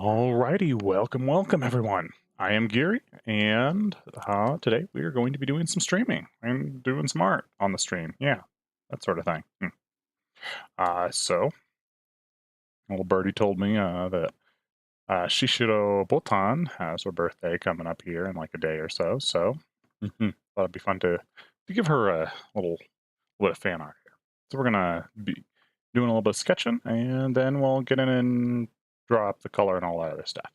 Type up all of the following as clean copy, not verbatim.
Alrighty, welcome everyone. I am Giri, and today we are going to be doing some streaming and doing some art on the stream. Yeah, that sort of thing. So, little birdie told me that Shishiro Botan has her birthday coming up here in like a day or so. So, thought it'd be fun to give her a little bit of fan art here. So we're gonna be doing a little bit of sketching, and then we'll get in and draw up the color and all that other stuff.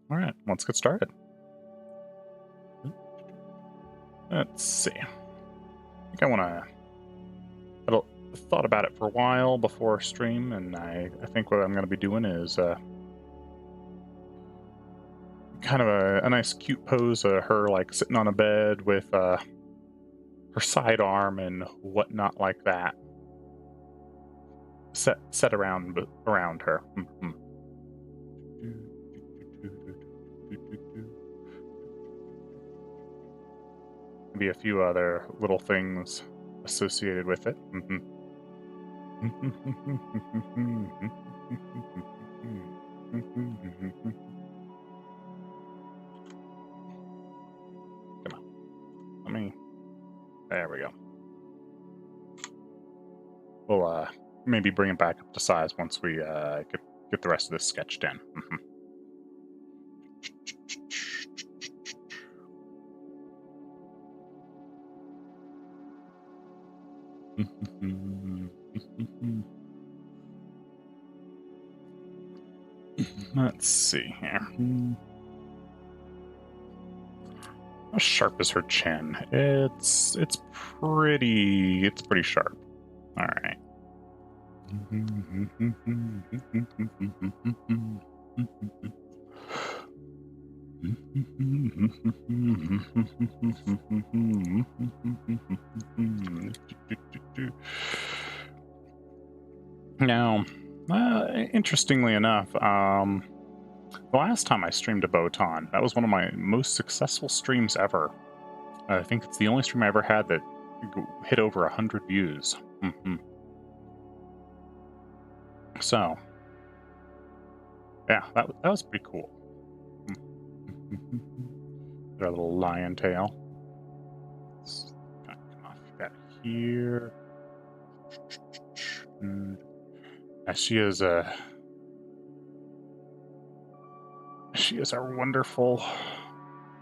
All right, let's get started. Let's see. I think I want to. I thought about it for a while before stream, and I think what I'm going to be doing is kind of a nice, cute pose of her like sitting on a bed with her sidearm and whatnot like that. Set around her. Maybe a few other little things associated with it. Come on. There we go. We'll maybe bring it back up to size once we get the rest of this sketched in. Let's see here. How sharp is her chin? It's pretty sharp. All right. Now, interestingly enough, the last time I streamed a Botan, that was one of my most successful streams ever. I think it's the only stream I ever had that hit over 100 views. So, yeah, that was pretty cool. Got a little lion tail. Let's kind of come off that here. She is our wonderful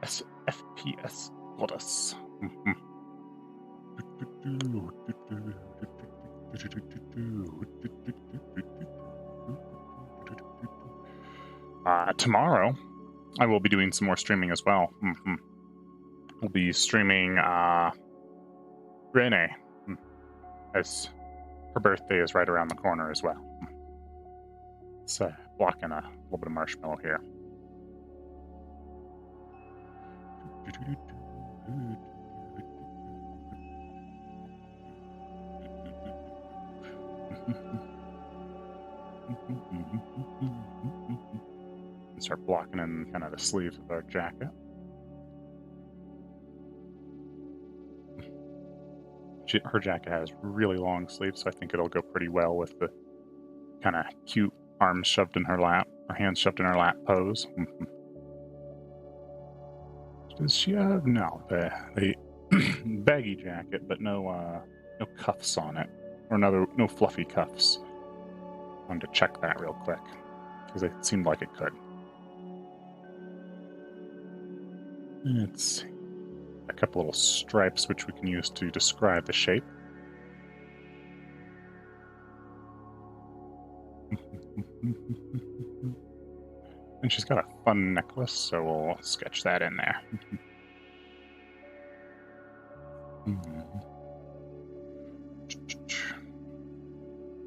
FPS goddess. Tomorrow, I will be doing some more streaming as well. We'll be streaming Renee, as her birthday is right around the corner as well. It's blocking a little bit of marshmallow here. And start blocking in kind of the sleeves of our jacket. Her jacket has really long sleeves, so I think it'll go pretty well with the kind of cute arms shoved in her lap, or hands shoved in her lap pose. Does she have no the baggy jacket, but no cuffs on it, or no fluffy cuffs? I wanted to check that real quick because it seemed like it could. Let's see. A couple little stripes which we can use to describe the shape. And she's got a fun necklace, so we'll sketch that in there.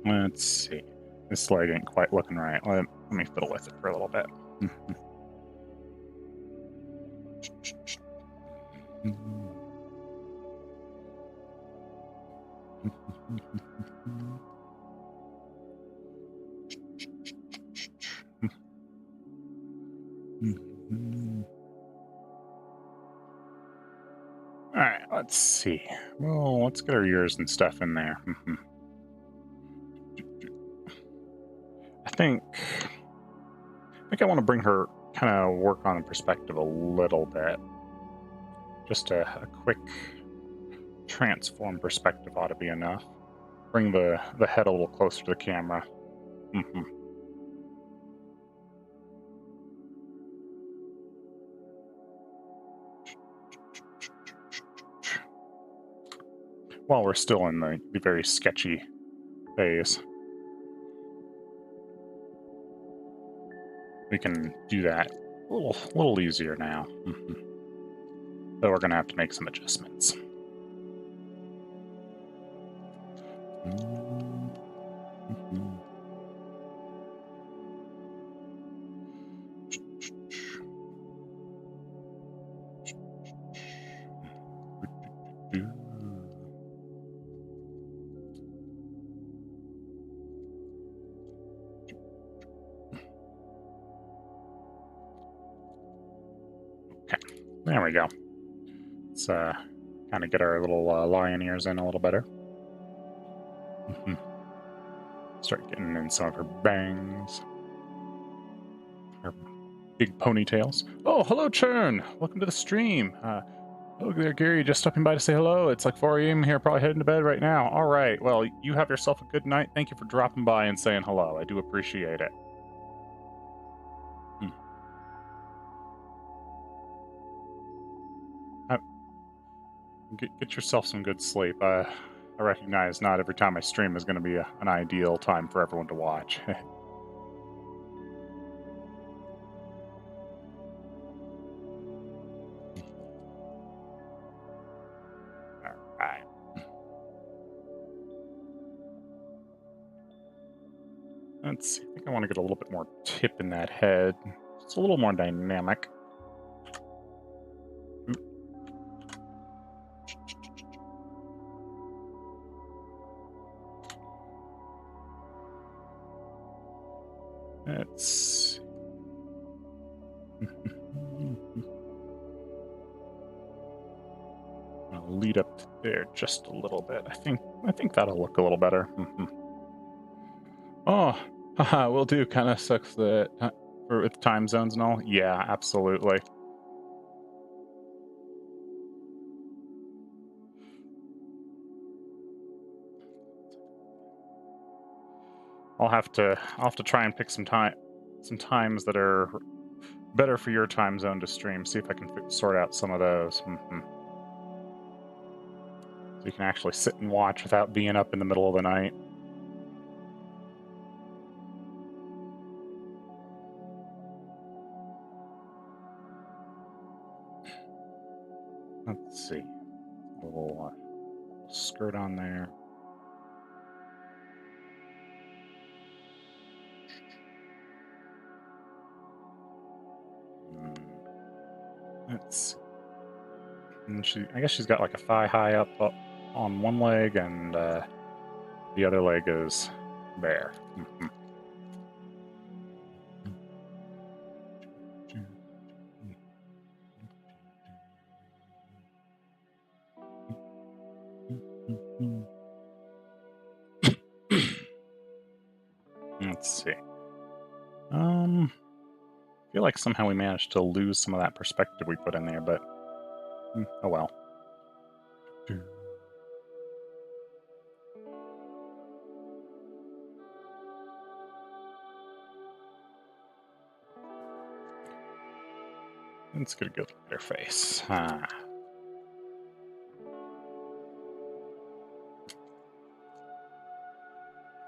Let's see. This slide ain't quite looking right. Let me fiddle with it for a little bit. All right, let's see. Well, let's get our ears and stuff in there. I think think I want to bring her, kind of work on the perspective a little bit. Just a quick transform perspective ought to be enough. Bring the head a little closer to the camera. While we're still in the very sketchy phase, we can do that a little easier now. So we're going to have to make some adjustments. There we go. Let's kind of get our little lion ears in a little better. Start getting in some of her bangs. Her big ponytails. Oh, hello, Churn! Welcome to the stream. Hello there, Gary. Just stopping by to say hello. It's like 4 a.m. here, probably heading to bed right now. All right. Well, you have yourself a good night. Thank you for dropping by and saying hello. I do appreciate it. Get yourself some good sleep. I recognize not every time I stream is going to be an ideal time for everyone to watch. Alright. Let's see. I think I want to get a little bit more tip in that head. It's a little more dynamic. Let's I'll lead up to there just a little bit. I think that'll look a little better. Oh, haha, will do. Kind of sucks that with time zones and all. Yeah, absolutely. I'll have to try and pick some times that are better for your time zone to stream. See if I can sort out some of those. So you can actually sit and watch without being up in the middle of the night. Let's see. A little skirt on there. Let's see. And I guess she's got like a thigh high up on one leg, and the other leg is bare. Let's see. I feel like somehow we managed to lose some of that perspective we put in there, but oh well. Let's get a good look at her face.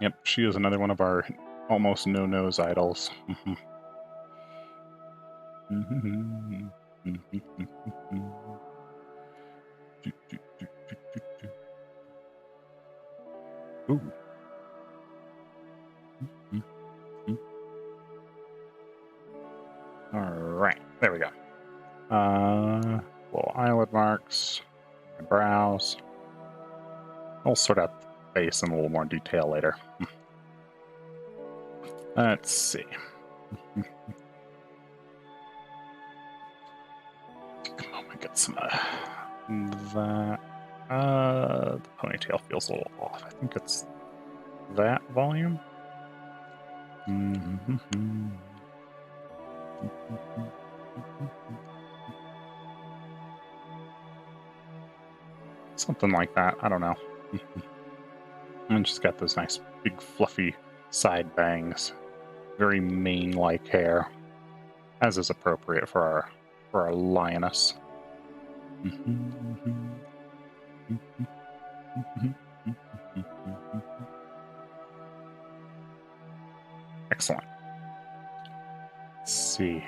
Yep, she is another one of our almost no-nose idols. Ooh. All right, there we go. Little eyelid marks, brows. I'll sort out the face in a little more detail later. Let's see. Take a moment, get some that. The ponytail feels a little off. I think it's that volume. Something like that. I don't know. And she's got those nice big fluffy side bangs. Very mane-like hair. As is appropriate for our lioness. Excellent. Let's see.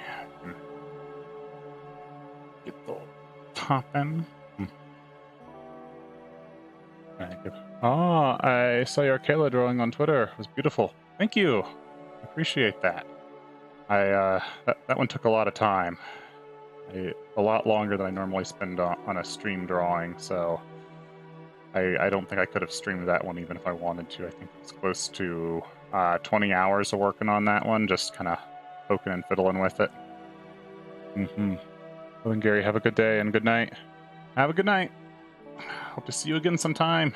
Get the top in. Oh, I saw your Kayla drawing on Twitter. It was beautiful. Thank you. I appreciate that. That one took a lot of time. A lot longer than I normally spend on a stream drawing, so I don't think I could have streamed that one even if I wanted to. I think it's close to 20 hours of working on that one, just kind of poking and fiddling with it. Well, then, Gary, have a good day and good night. Have a good night. Hope to see you again sometime.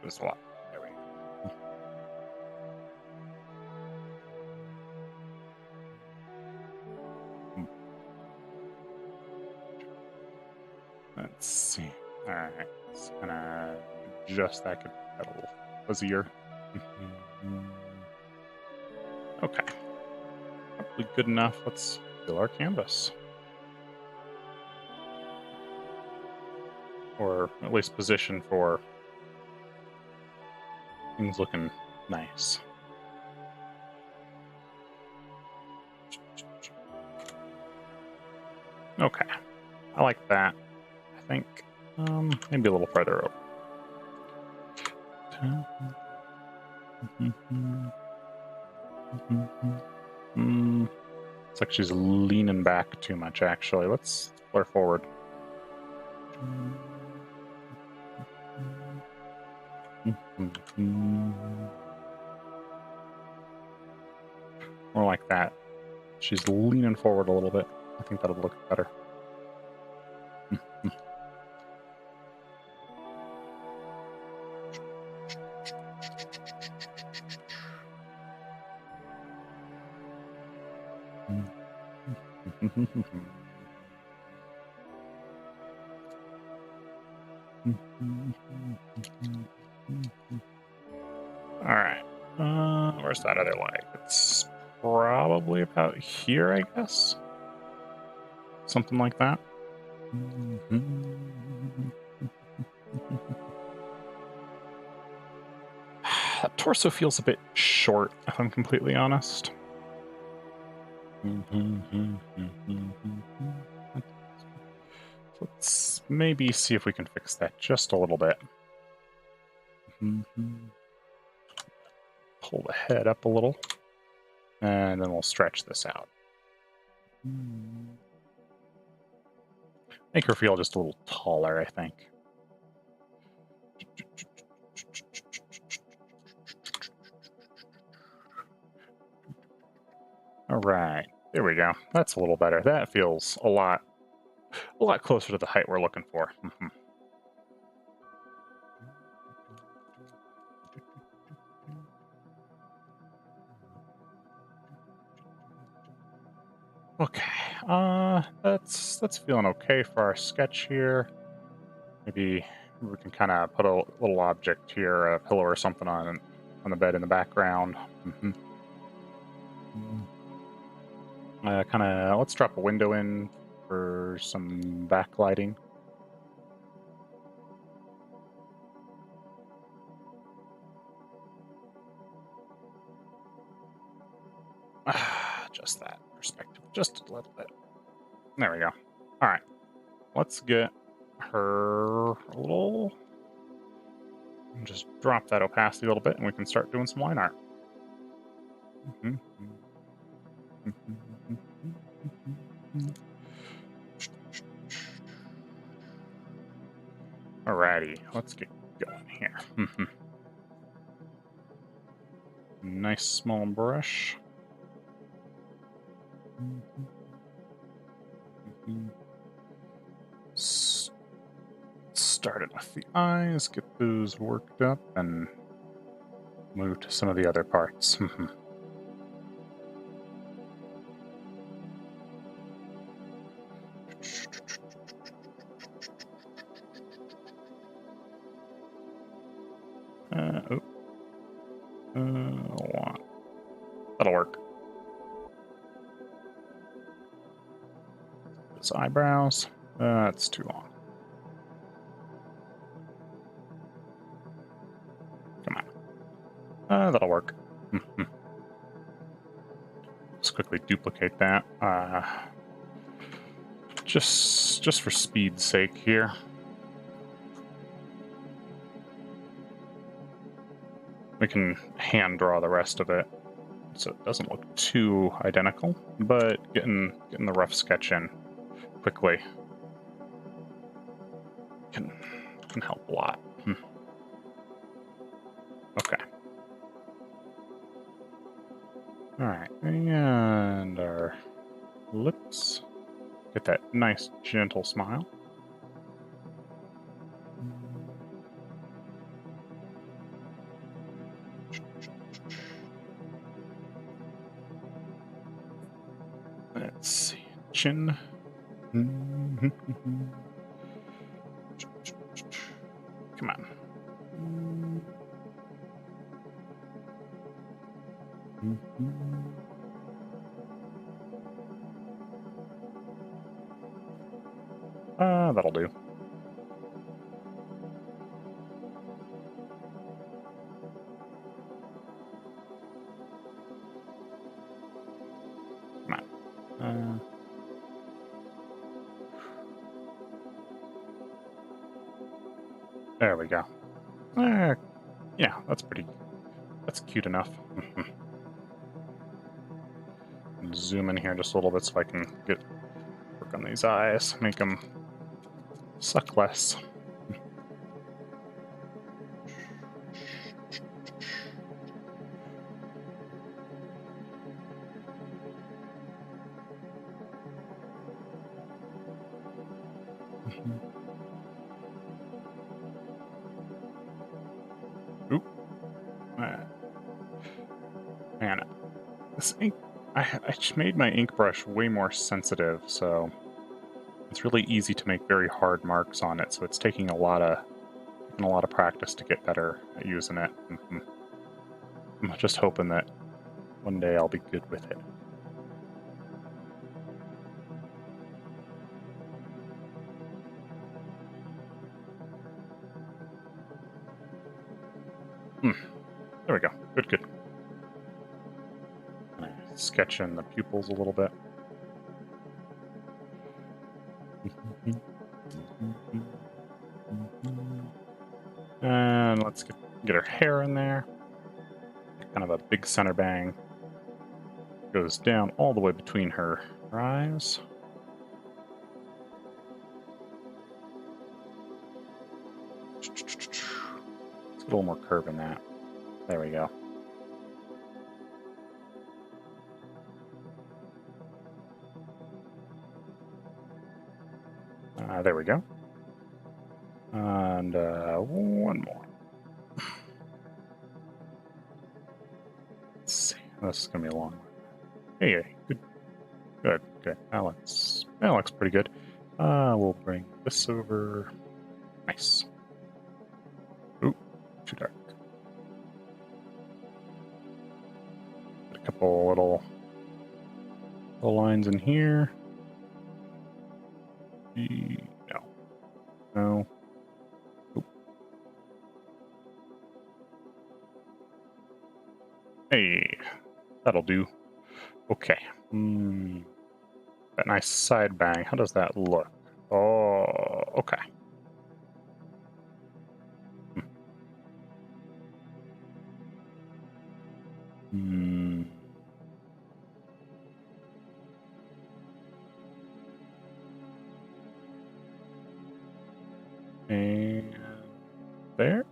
There's a lot. There we go. Let's see. Alright. Let's kind of adjust that a little fuzzier. Okay. Probably good enough. Let's fill our canvas. Or at least position for things looking nice. Okay, I like that. I think maybe a little further over. It's like she's leaning back too much, actually. Let's flare forward. More like that. She's leaning forward a little bit. I think that'll look better. Alright. Where's that other leg? It's probably about here, I guess. Something like that. That torso feels a bit short, if I'm completely honest. Let's maybe see if we can fix that just a little bit. Pull the head up a little, and then we'll stretch this out. Make her feel just a little taller, I think. All right, there we go. That's a little better. That feels a lot closer to the height we're looking for. Okay, that's feeling okay for our sketch here. Maybe we can kind of put a little object here, a pillow or something on the bed in the background. Let's drop a window in for some backlighting. Just that perspective, just a little bit. There we go. All right, let's get her a little. Just drop that opacity a little bit, and we can start doing some line art. Alrighty, let's get going here. Nice small brush. Started with the eyes, get those worked up, and move to some of the other parts. That'll work. Those eyebrows. That's too long. Come on. That'll work. Let's quickly duplicate that. Just for speed's sake here. We can hand draw the rest of it, so it doesn't look too identical, but getting the rough sketch in quickly can help a lot. Okay. All right, and our lips. Get that nice, gentle smile. Let's see. Chin. Come on. That'll do. Come on. There we go. Yeah, that's cute enough. Zoom in here just a little bit so I can work on these eyes, make them suck less. Oop. Man, this ink, I just made my ink brush way more sensitive, so it's really easy to make very hard marks on it, so it's taking a lot of practice to get better at using it. I'm just hoping that one day I'll be good with it. There we go. Good. Sketch in the pupils a little bit. And let's get her hair in there. Kind of a big center bang. Goes down all the way between her eyes. Let's get a little more curve in that. There we go. There we go. And one more. Let's see. This is gonna be a long one. Hey, good. That looks pretty good. We'll bring this over. Nice. Ooh, too dark. Put a couple little lines in here. No. Oop. Hey, that'll do. Okay. That nice side bang. How does that look? Oh, okay. And there.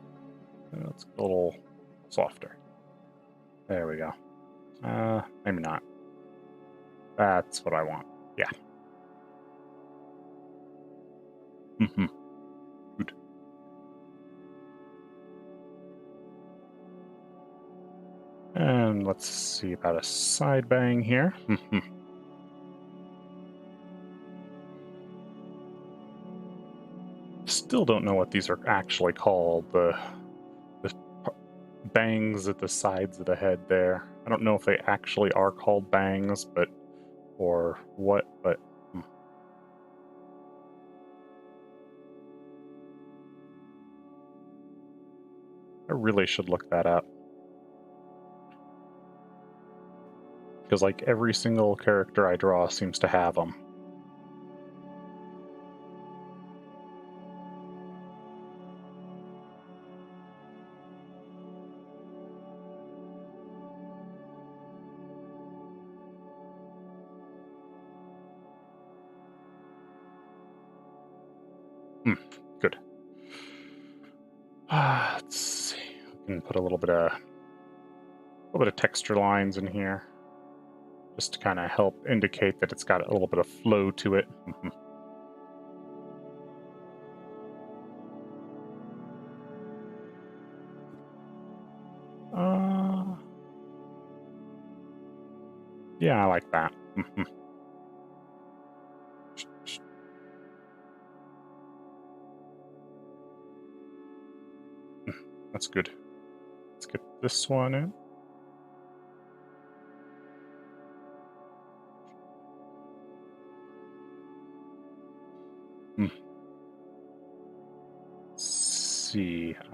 Let's get a little softer. There we go. Maybe not. That's what I want. Yeah. Good. And let's see about a side bang here. Still don't know what these are actually called. The bangs at the sides of the head there. I don't know if they actually are called bangs, but or what, but I really should look that up. Because like every single character I draw seems to have them. Good. Let's see. We can put a little bit of texture lines in here, just to kind of help indicate that it's got a little bit of flow to it. Yeah, I like that. That's good. Let's get this one in. Let's see. It's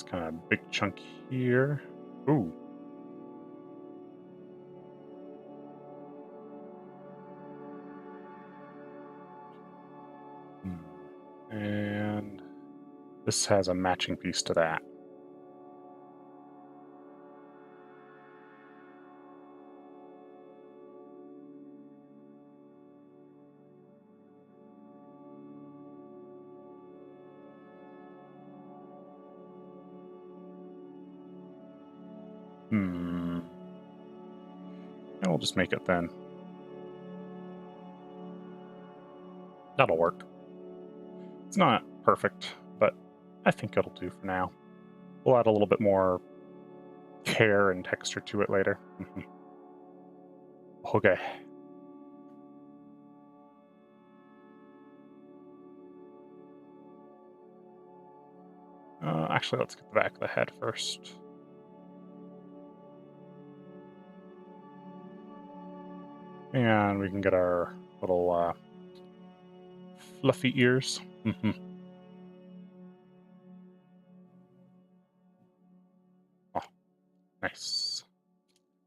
kind of a big chunk here. Ooh. And this has a matching piece to that. And we'll just make it then. That'll work. It's not perfect, but I think it'll do for now. We'll add a little bit more care and texture to it later. Okay. Actually, let's get the back of the head first. And we can get our little fluffy ears. Oh, nice.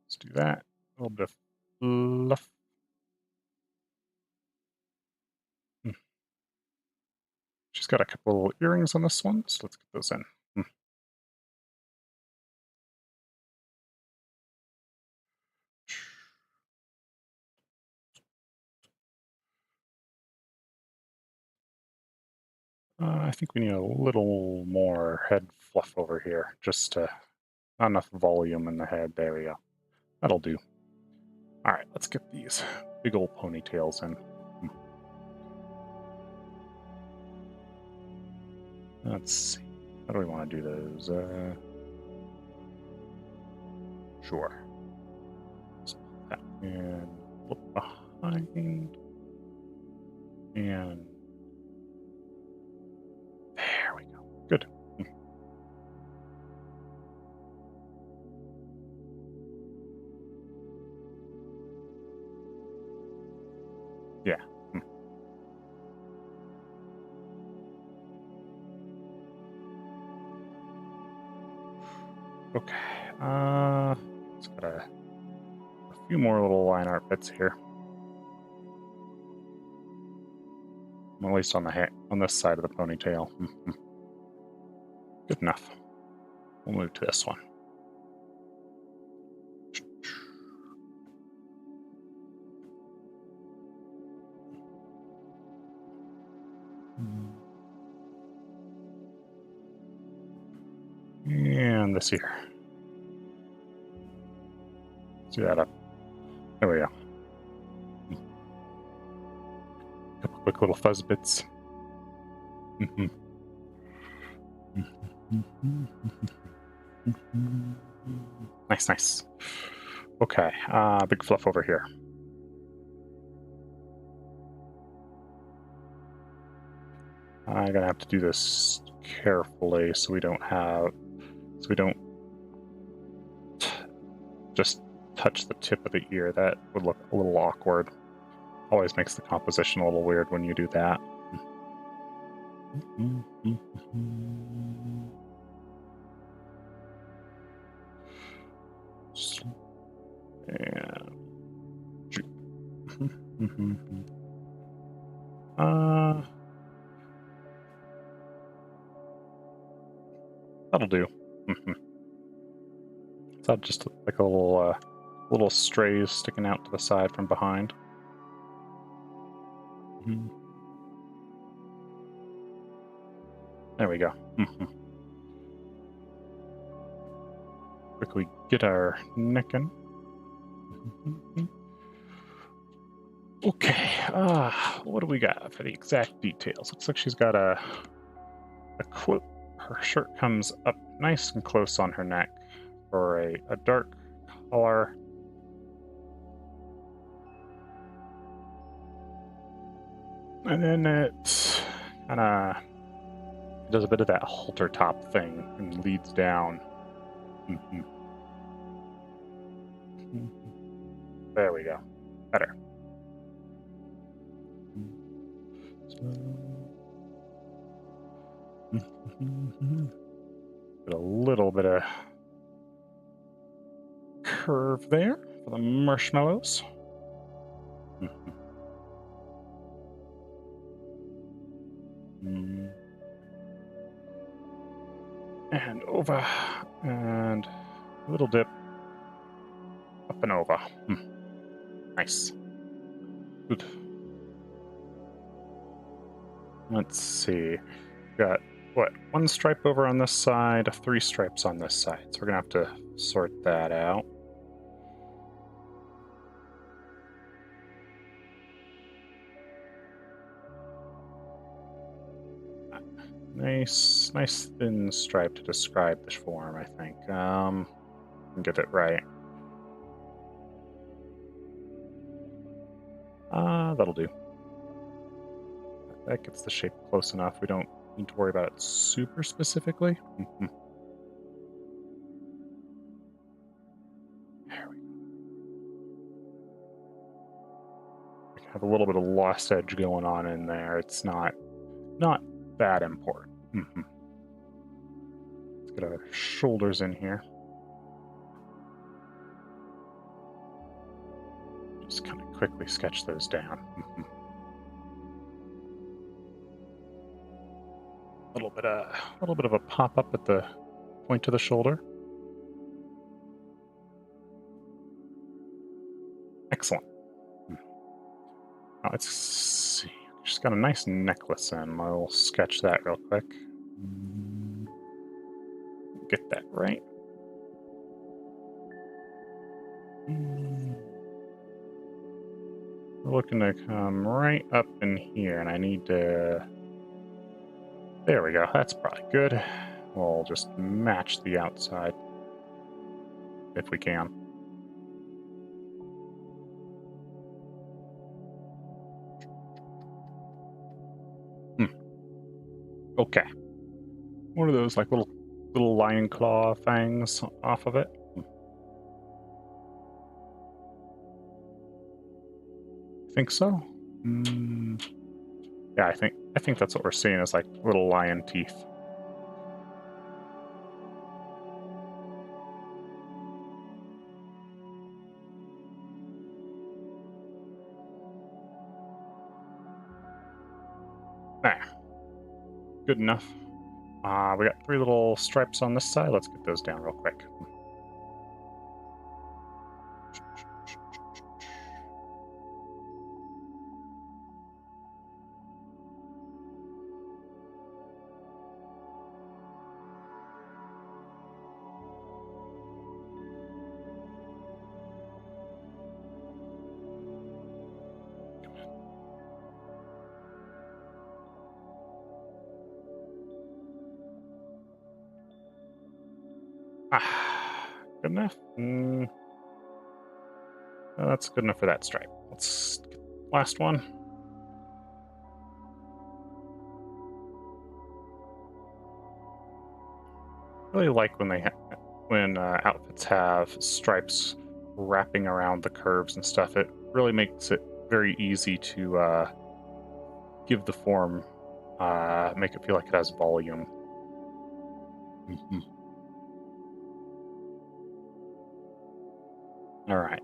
Let's do that. A little bit of fluff. She's got a couple little earrings on this one, so let's get those in. I think we need a little more head fluff over here, just not enough volume in the head. There we go. That'll do. All right, let's get these big old ponytails in. Let's see. How do we want to do those? Sure. Let's put that in. Look behind. And there we go. Good. Yeah. Okay. It's got a few more little line art bits here. At least on the head, on this side of the ponytail. Good enough. We'll move to this one. And this here. See that up. There we go. Couple quick little fuzz bits. Nice, nice. Okay, big fluff over here. I'm gonna have to do this carefully so we don't just touch the tip of the ear. That would look a little awkward. Always makes the composition a little weird when you do that. And that'll do. So just like a little strays sticking out to the side from behind. There we go. Quickly get our neck in. Okay, what do we got for the exact details? Looks like she's got a quote. Her shirt comes up nice and close on her neck for a dark color. And then it kind of does a bit of that halter top thing and leads down. There we go. Better. Put a little bit of curve there for the marshmallows. And over, and a little dip, up and over. Nice. Good. Let's see. Got, what, one stripe over on this side, 3 stripes on this side. So we're going to have to sort that out. Nice thin stripe to describe the form, I think. Get it right. That'll do. That gets the shape close enough. We don't need to worry about it super specifically. There we go. We have a little bit of lost edge going on in there. It's not that important. Let's get our shoulders in here. Just kind of quickly sketch those down. A little bit of a pop up at the point of the shoulder. Excellent. Now let's see. She's got a nice necklace in. I'll sketch that real quick. Get that right. We're looking to come right up in here, and I need to... There we go. That's probably good. We'll just match the outside if we can. Okay. One of those like little lion claw fangs off of it. Think so? Yeah, I think that's what we're seeing is like little lion teeth. Good enough. We got 3 little stripes on this side. Let's get those down real quick. Good enough. That's good enough for that stripe. Let's get the last one. really like when outfits have stripes wrapping around the curves and stuff. It really makes it very easy to give the form, make it feel like it has volume. All right.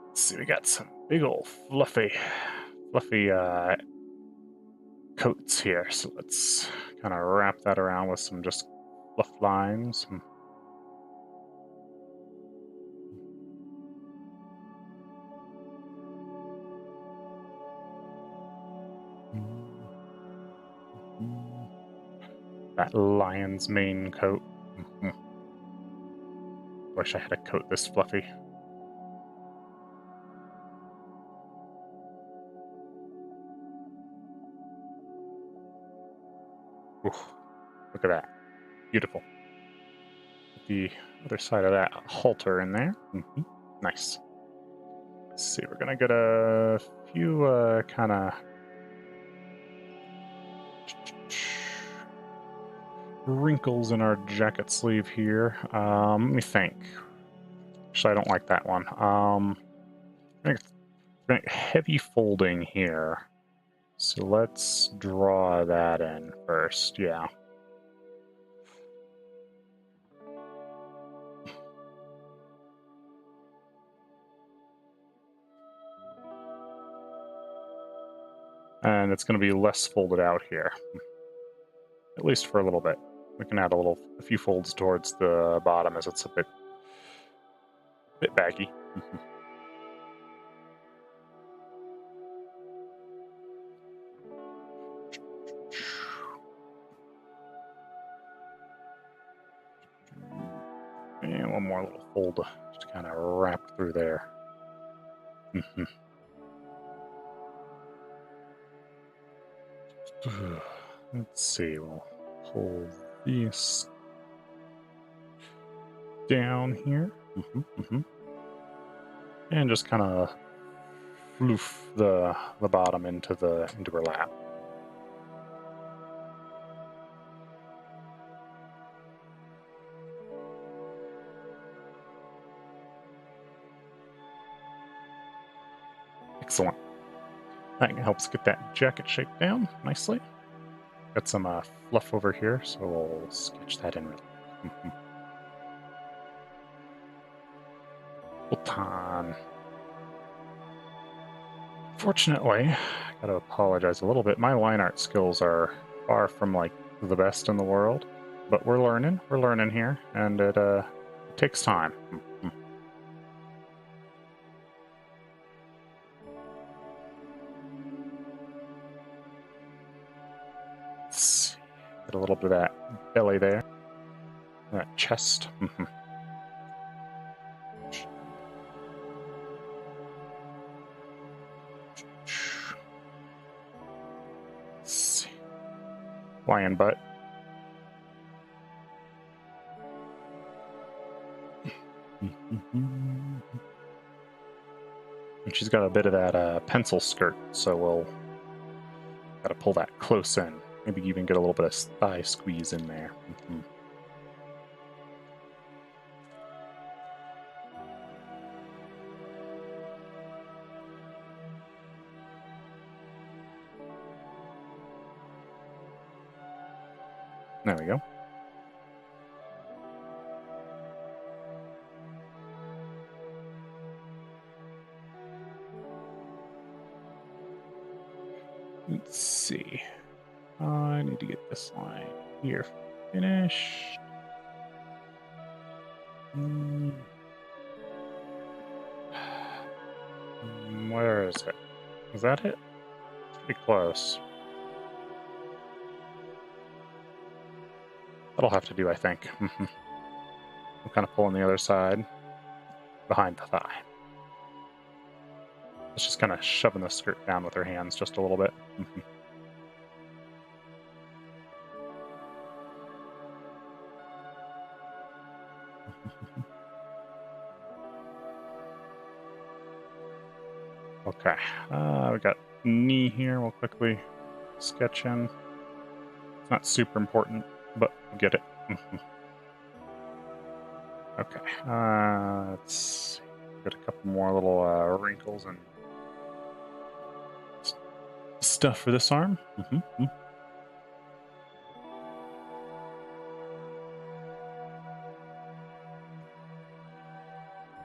Let's see, we got some big old fluffy coats here. So let's kind of wrap that around with some just fluff lines. That lion's mane coat. Wish I had a coat this fluffy. Oof, look at that. Beautiful. Put the other side of that halter in there. Nice. Let's see, we're gonna get a few kind of wrinkles in our jacket sleeve here. Let me think. Actually, I don't like that one. I think heavy folding here. So let's draw that in first, yeah. And it's going to be less folded out here, at least for a little bit. We can add a few folds towards the bottom as it's a bit baggy. And one more little fold just kind of wrap through there. Let's see, we'll pull this down here. And just kind of floof the bottom into her lap. Excellent. That helps get that jacket shape down nicely. Got some fluff over here, so we'll sketch that in. Botan. Fortunately, I gotta apologize a little bit. My line art skills are far from like the best in the world, but we're learning. We're learning here, and it takes time. Get a little bit of that belly there, that chest. Let's see. Lion butt. And she's got a bit of that pencil skirt, so we'll gotta pull that close in. Maybe even get a little bit of thigh squeeze in there. There we go. Let's see. I need to get this line here finished. Where is it? Is that it? It's pretty close. That'll have to do, I think. I'm kind of pulling the other side behind the thigh. It's just kind of shoving the skirt down with her hands just a little bit. Okay, we got knee here. We'll quickly sketch in. It's not super important, but we'll get it. Okay, let's see. Got a couple more little wrinkles and stuff for this arm.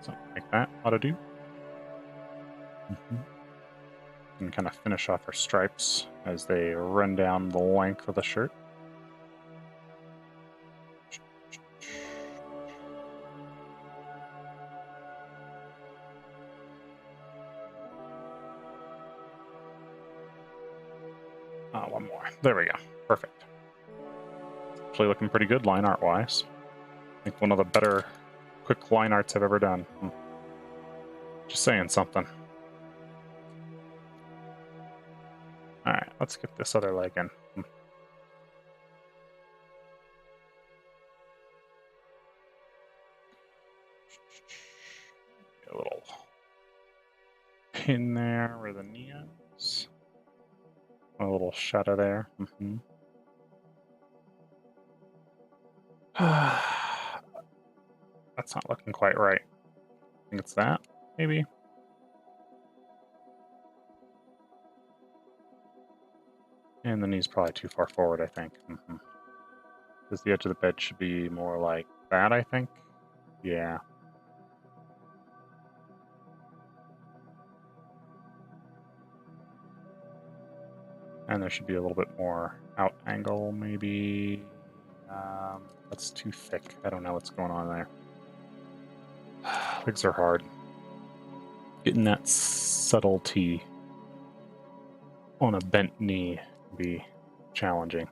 Something like that ought to do. And kind of finish off her stripes as they run down the length of the shirt. One more. There we go. Perfect. Actually looking pretty good line art wise. I think one of the better quick line arts I've ever done. Just saying something. Alright, let's get this other leg in. A little pin there where the knee is. A little shadow there. That's not looking quite right. I think it's that, maybe. And the knee's probably too far forward, I think. Because the edge of the bed should be more like that, I think. Yeah. And there should be a little bit more out angle, maybe. That's too thick. I don't know what's going on there. Legs are hard. Getting that subtlety on a bent knee can be challenging.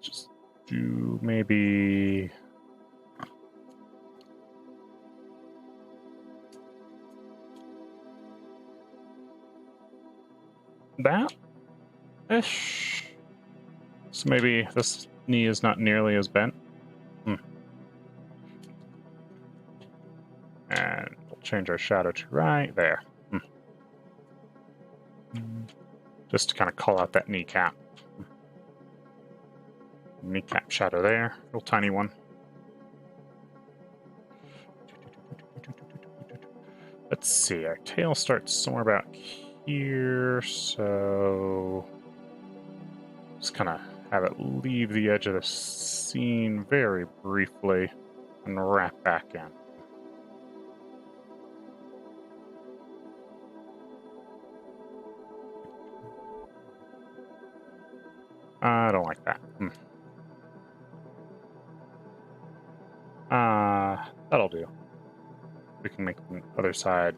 Just do maybe that-ish. So maybe this knee is not nearly as bent. And we'll change our shadow to right there. Just to kind of call out that kneecap. Kneecap shadow there, little tiny one. Let's see, our tail starts somewhere about here, so just kind of have it leave the edge of the scene very briefly and wrap back in. I don't like that. That'll do. We can make the other side.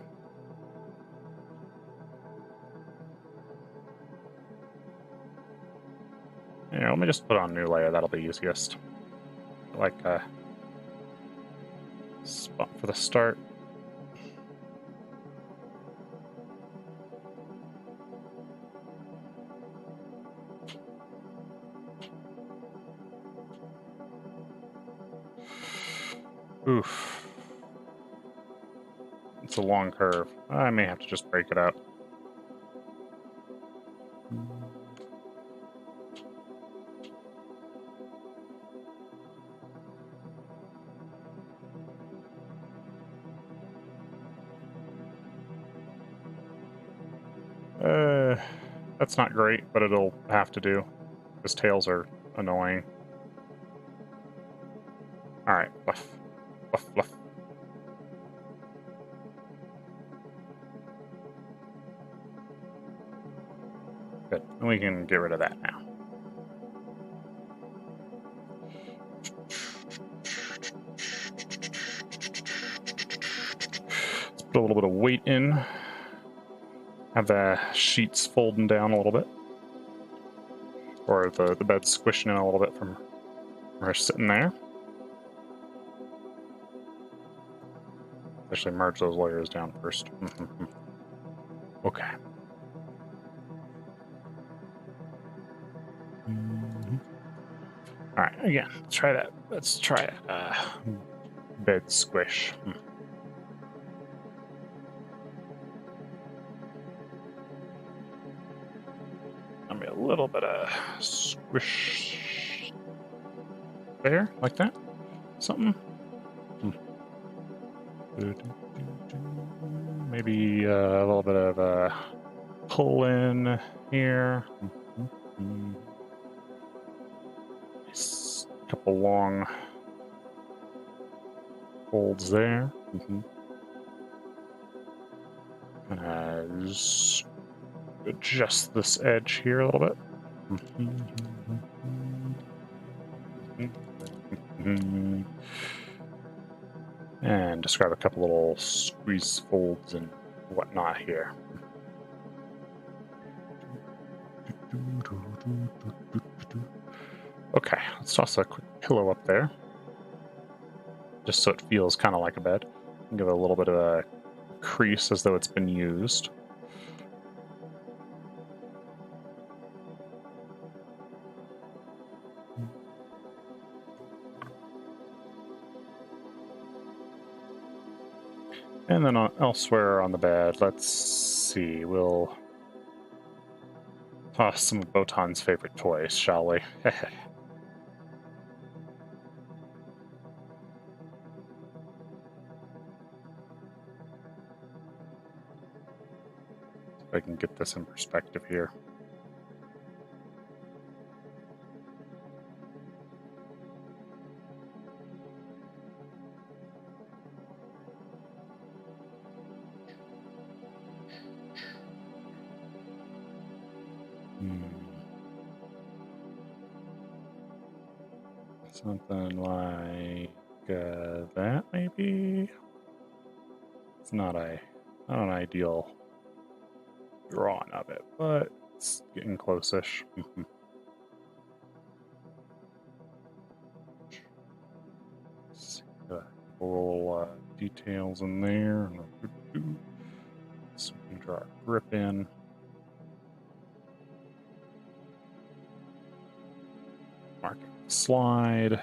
Yeah, let me just put on a new layer. That'll be easiest. Like a spot for the start. Oof. It's a long curve. I may have to just break it out. That's not great, but it'll have to do. His tails are annoying. Alright, fluff. Fluff, fluff. Good. And we can get rid of that now. Let's put a little bit of weight in. Have the sheets folding down a little bit. Or the bed squishing in a little bit from her sitting there. Actually merge those layers down first. Okay. Alright, again, let's try that. Let's try it. Bed squish. little bit of squish there, like that. Something. Maybe a little bit of a pull in here. Nice. Couple long folds there. Just adjust this edge here a little bit. And just grab a couple little squeeze folds and whatnot here. Okay, let's toss a quick pillow up there, just so it feels kind of like a bed. Give it a little bit of a crease as though it's been used. And then elsewhere on the bed, let's see, we'll toss some of Botan's favorite toys, shall we? If I can get this in perspective here. Something like that, maybe? It's not an ideal drawing of it, but it's getting close-ish. Little details in there. So we can draw a grip in. Mark it. Slide.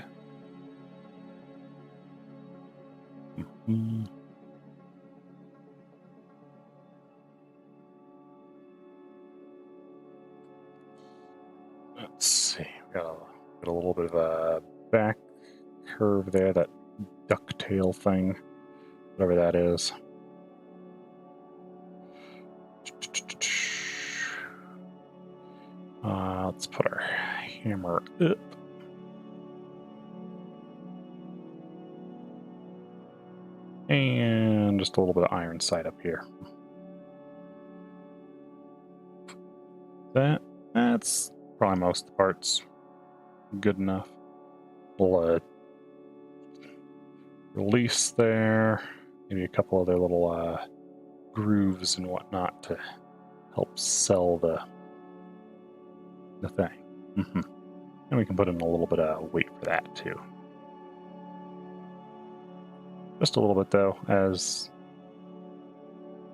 Let's see. We got a little bit of a back curve there, that ducktail thing, whatever that is. Let's put our hammer up. And just a little bit of iron sight up here. That's probably most of the parts. Good enough. Little release there. Maybe a couple other little grooves and whatnot to help sell the thing. And we can put in a little bit of weight for that too. Just a little bit though, as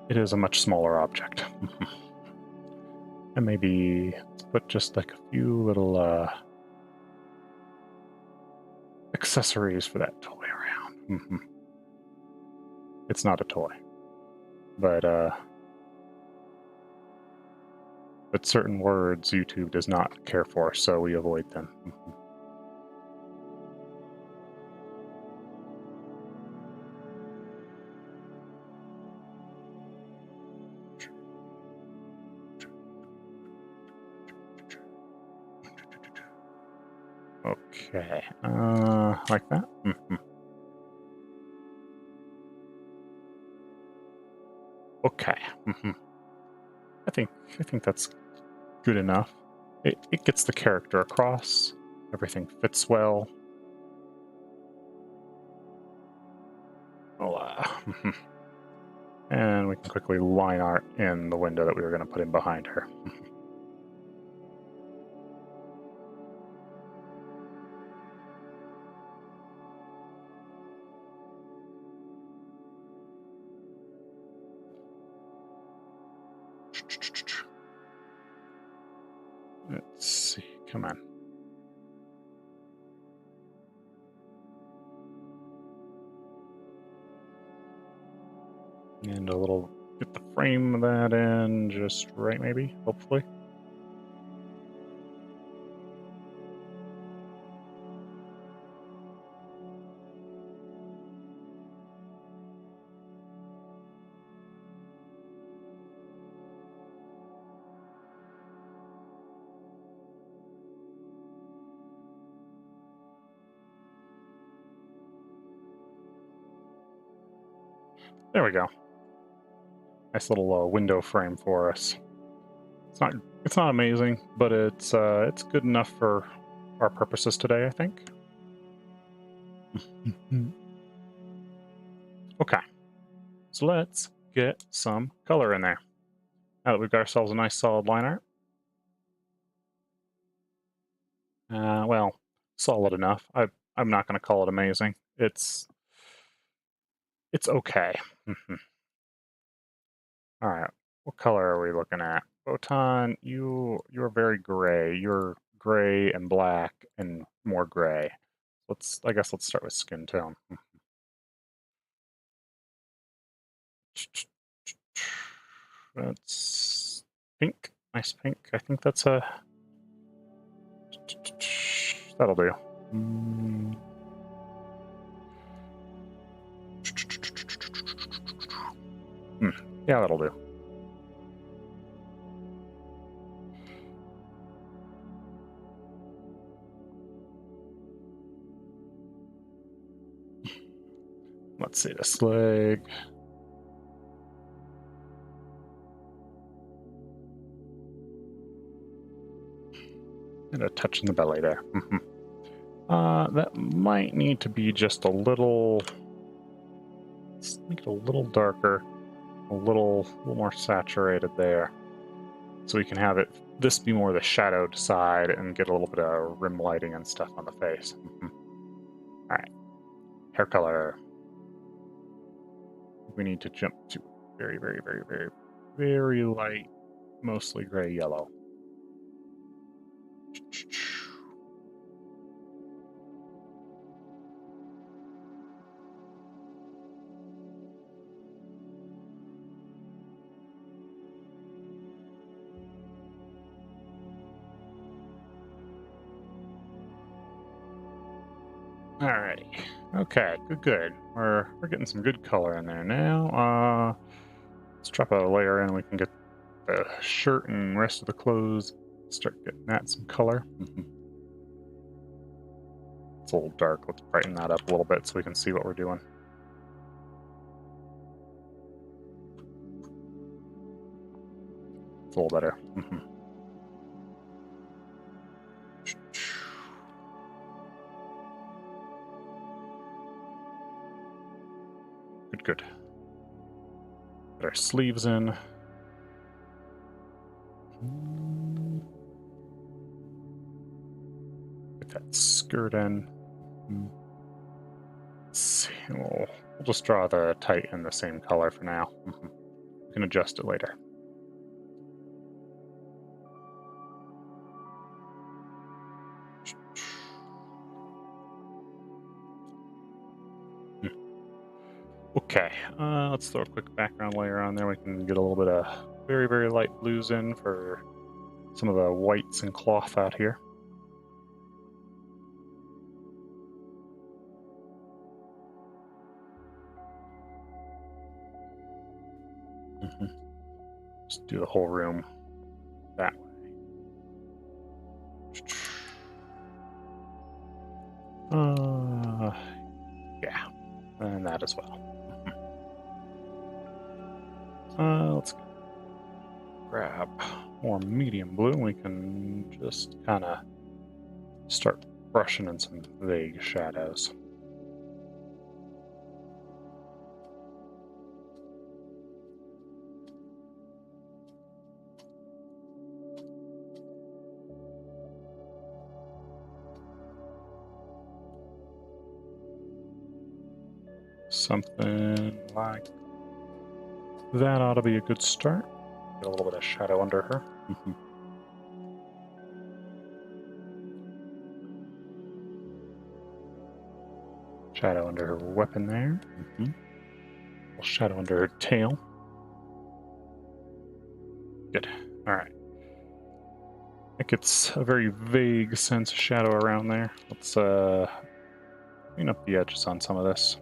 it is a much smaller object. And maybe let's put just like a few little accessories for that toy around. It's not a toy, but certain words YouTube does not care for, so we avoid them. Okay, like that. Okay. I think that's good enough. It gets the character across. Everything fits well. And we can quickly line art in the window that we were going to put in behind her. Let's see, come on. And a little, get the frame of that in just right, maybe, hopefully. There we go. Nice little window frame for us. It's not amazing, but it's good enough for our purposes today, I think. Okay, so let's get some color in there. Now that we've got ourselves a nice solid line art. Well, solid enough. I'm not going to call it amazing. It's okay. All right, what color are we looking at? Botan, you're very gray. You're gray and black and more gray. I guess let's start with skin tone. That's pink. Nice pink. I think that's a... That'll do. Yeah, that'll do. Let's see this leg. And a touch in the belly there. That might need to be just a little... Let's make it a little darker, a little more saturated there. So we can have this be more the shadowed side and get a little bit of rim lighting and stuff on the face. Alright. Hair color. We need to jump to very, very, very, very, very light, mostly gray yellow. Alrighty. Okay, good. We're getting some good color in there now. Let's drop a layer in and we can get the shirt and rest of the clothes. Start getting that some color. It's a little dark. Let's brighten that up a little bit so we can see what we're doing. It's a little better. Good. Get our sleeves in. Get that skirt in. Let's see. We'll just draw the tight in the same color for now. We can adjust it later. Okay, let's throw a quick background layer on there. We can get a little bit of very, very light blues in for some of the whites and cloth out here. Just do the whole room that way. Yeah, and that as well. Let's grab more medium blue and we can just kind of start brushing in some vague shadows. Something like that ought to be a good start. Get a little bit of shadow under her. Shadow under her weapon there. A little shadow under her tail. Good. Alright. I think it's a very vague sense of shadow around there. Let's clean up the edges on some of this.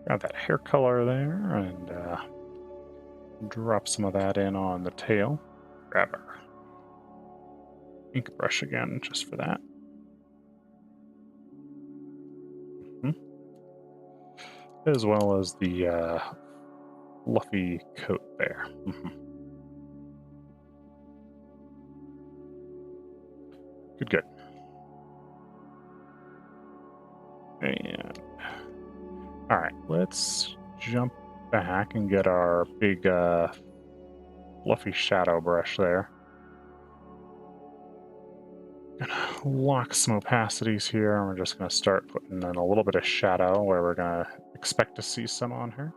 Grab that hair color there and drop some of that in on the tail. Grab our ink brush again, just for that. As well as the fluffy coat there. Good, good. And all right, let's jump back and get our big fluffy shadow brush there. Gonna lock some opacities here, and we're just gonna start putting in a little bit of shadow where we're gonna expect to see some on her.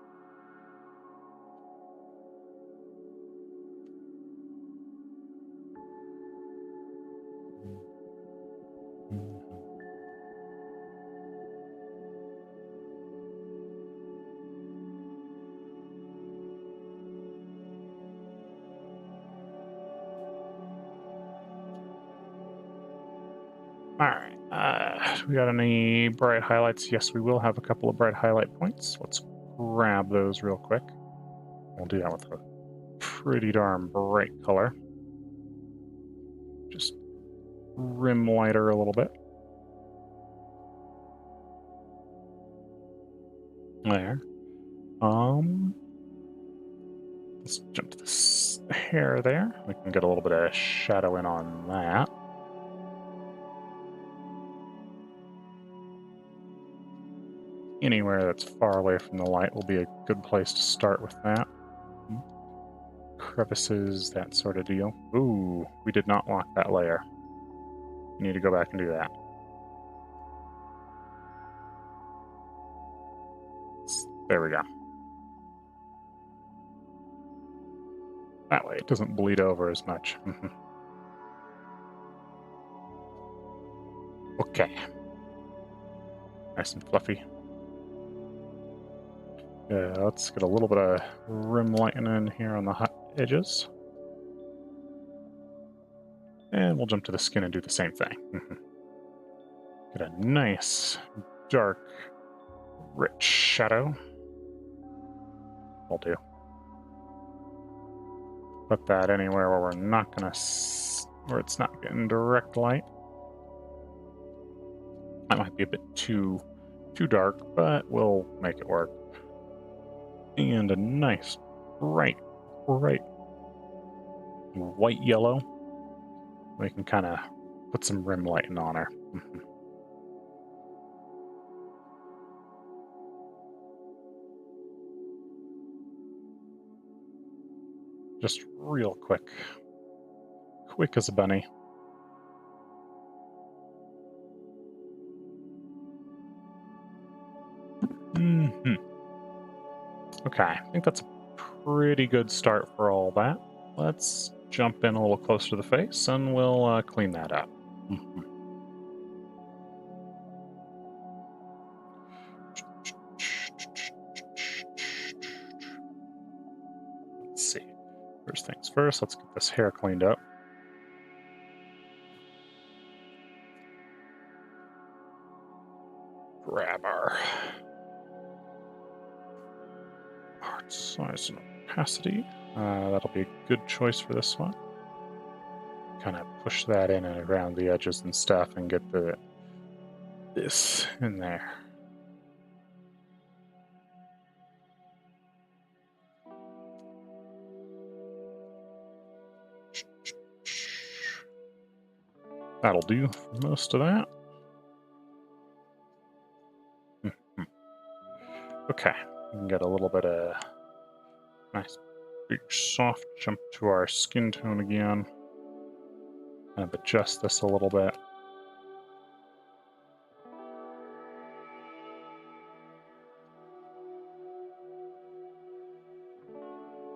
All right, we got any bright highlights? Yes, we will have a couple of bright highlight points. Let's grab those real quick. We'll do that with a pretty darn bright color. Just rim lighter a little bit. There. Let's jump to this hair there. We can get a little bit of shadow in on that. Anywhere that's far away from the light will be a good place to start with that. Crevices, that sort of deal. Ooh, we did not lock that layer. We need to go back and do that. There we go. That way it doesn't bleed over as much. Okay. Nice and fluffy. Yeah, let's get a little bit of rim lightening in here on the hot edges. And we'll jump to the skin and do the same thing. Get a nice, dark, rich shadow. Will do. Put that anywhere where we're not gonna, where it's not getting direct light. That might be a bit too dark, but we'll make it work. And a nice, bright white yellow. We can kind of put some rim lighting on her. Just real quick. Quick as a bunny. Okay, I think that's a pretty good start for all that. Let's jump in a little closer to the face and we'll clean that up. Let's see. First things first, let's get this hair cleaned up. Grab our art size and opacity. That'll be a good choice for this one. Kind of push that in and around the edges and stuff and get this in there. That'll do for most of that. Okay, we can get a little bit of nice big soft jump to our skin tone again. Kind of adjust this a little bit.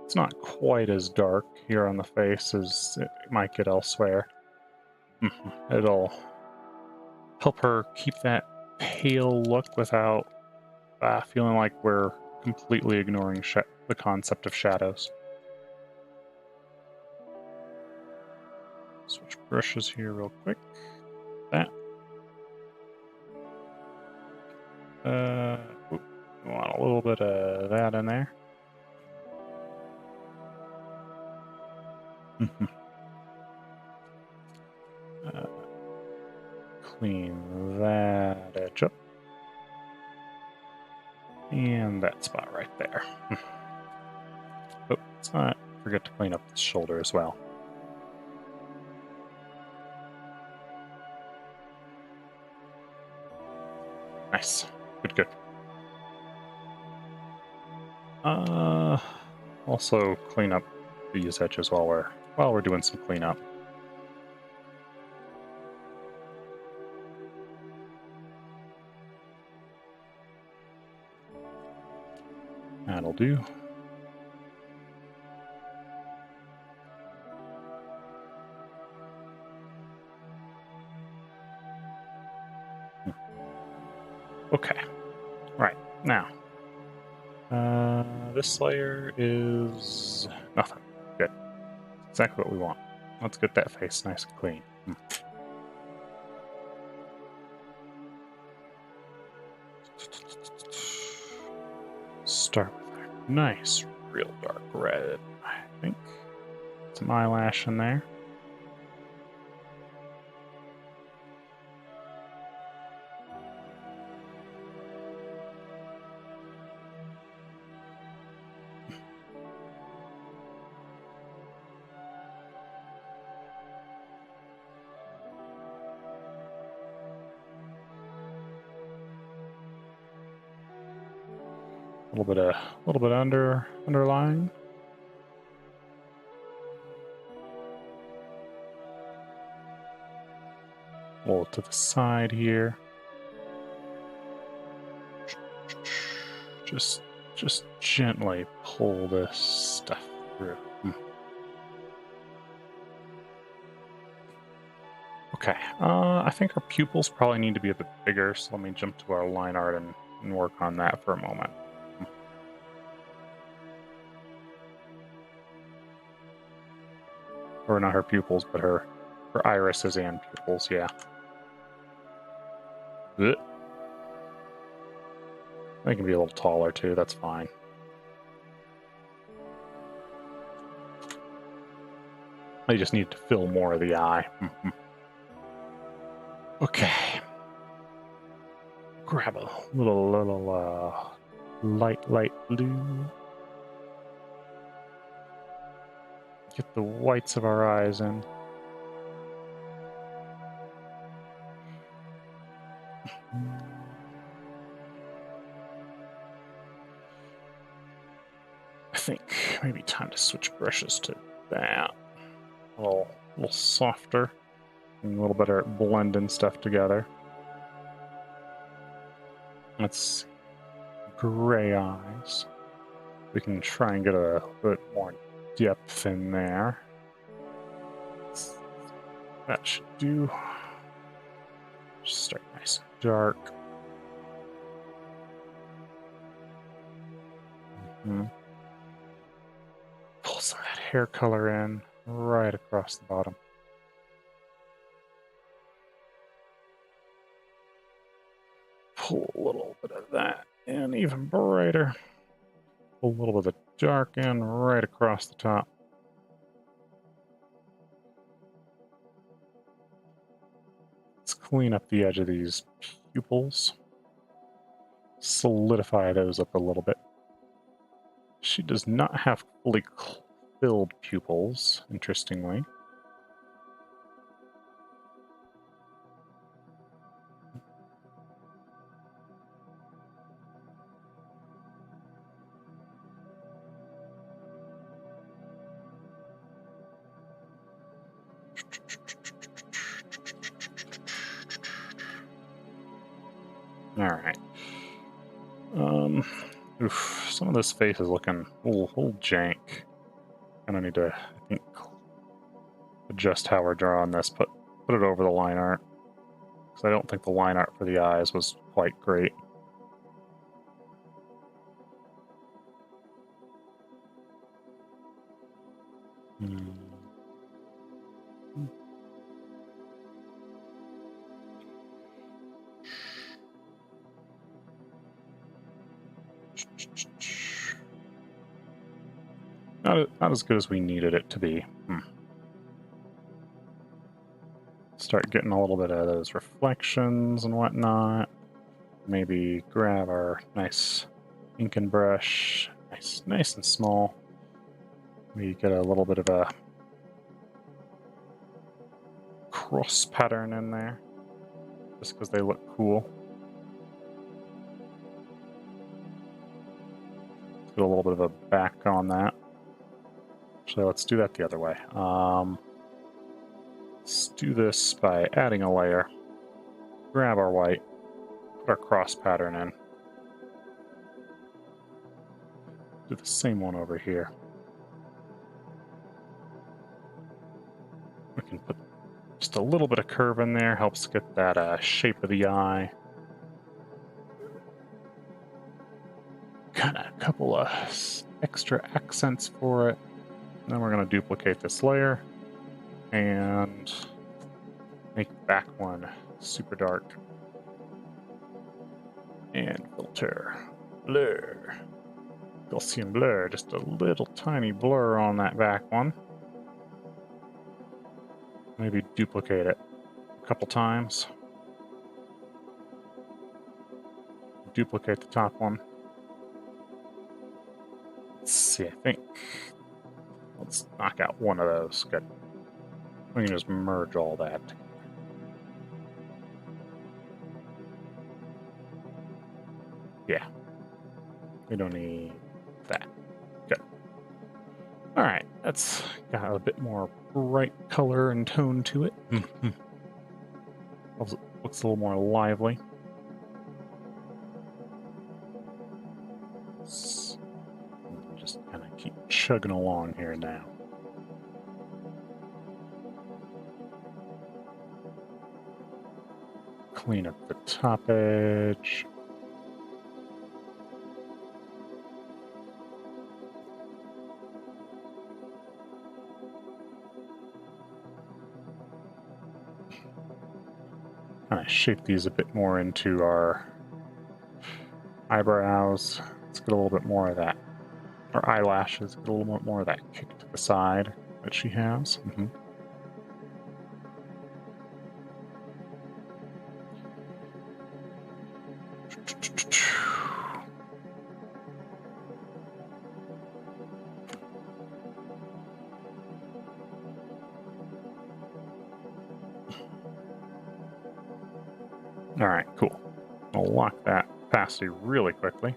It's not quite as dark here on the face as it might get elsewhere. It'll help her keep that pale look without feeling like we're completely ignoring the concept of shadows. Switch brushes here real quick. That. We want a little bit of that in there. clean that edge up. And that spot right there. Oh, let's not forget to clean up the shoulder as well. Nice. Good, good. Also clean up these edges while we're doing some cleanup. That'll do. Okay. Right, now. This layer is nothing. Good. Exactly what we want. Let's get that face nice and clean. Start with a nice, real dark red, I think. Some eyelash in there. A little bit underlying. A little to the side here. Just gently pull this stuff through. Okay, I think our pupils probably need to be a bit bigger, so let me jump to our line art and work on that for a moment. Or not her pupils, but her irises and pupils, yeah. Ugh. They can be a little taller too, that's fine. I just need to fill more of the eye. Okay. Grab a little light blue. Get the whites of our eyes in. I think maybe time to switch brushes to that. A little softer. And a little better at blending stuff together. Let's gray eyes. We can try and get a bit more depth in there. That should do. Just start nice and dark. Pull some of that hair color in right across the bottom. Pull a little bit of that in even brighter. Pull a little bit of the dark in right across the top. Let's clean up the edge of these pupils. Solidify those up a little bit. She does not have fully filled pupils, interestingly. Alright. Some of this face is looking a little jank. Kinda need to, I think, adjust how we're drawing this, put it over the line art. Because I don't think the line art for the eyes was quite great. Not as good as we needed it to be. Let's start getting a little bit of those reflections and whatnot. Maybe grab our nice ink and brush, nice and small. We get a little bit of a cross pattern in there, just because they look cool. Get a little bit of a back on that. So let's do that the other way. Let's do this by adding a layer. Grab our white, put our cross pattern in. Do the same one over here. We can put just a little bit of curve in there, helps get that shape of the eye. Kind of a couple of extra accents for it. Then we're going to duplicate this layer and make the back one super dark. And filter, blur, Gaussian blur, just a little tiny blur on that back one. Maybe duplicate it a couple times. Duplicate the top one. Let's see, I think. Let's knock out one of those. Good. We can just merge all that. Yeah. We don't need that. Good. Alright, that's got a bit more bright color and tone to it. Looks a little more lively. Just kind of keep chugging along here now. Clean up the top edge. Kind of shape these a bit more into our eyebrows. Let's get a little bit more of that. Our eyelashes, get a little bit more of that kick to the side that she has. Alright, cool. I'll lock that opacity really quickly.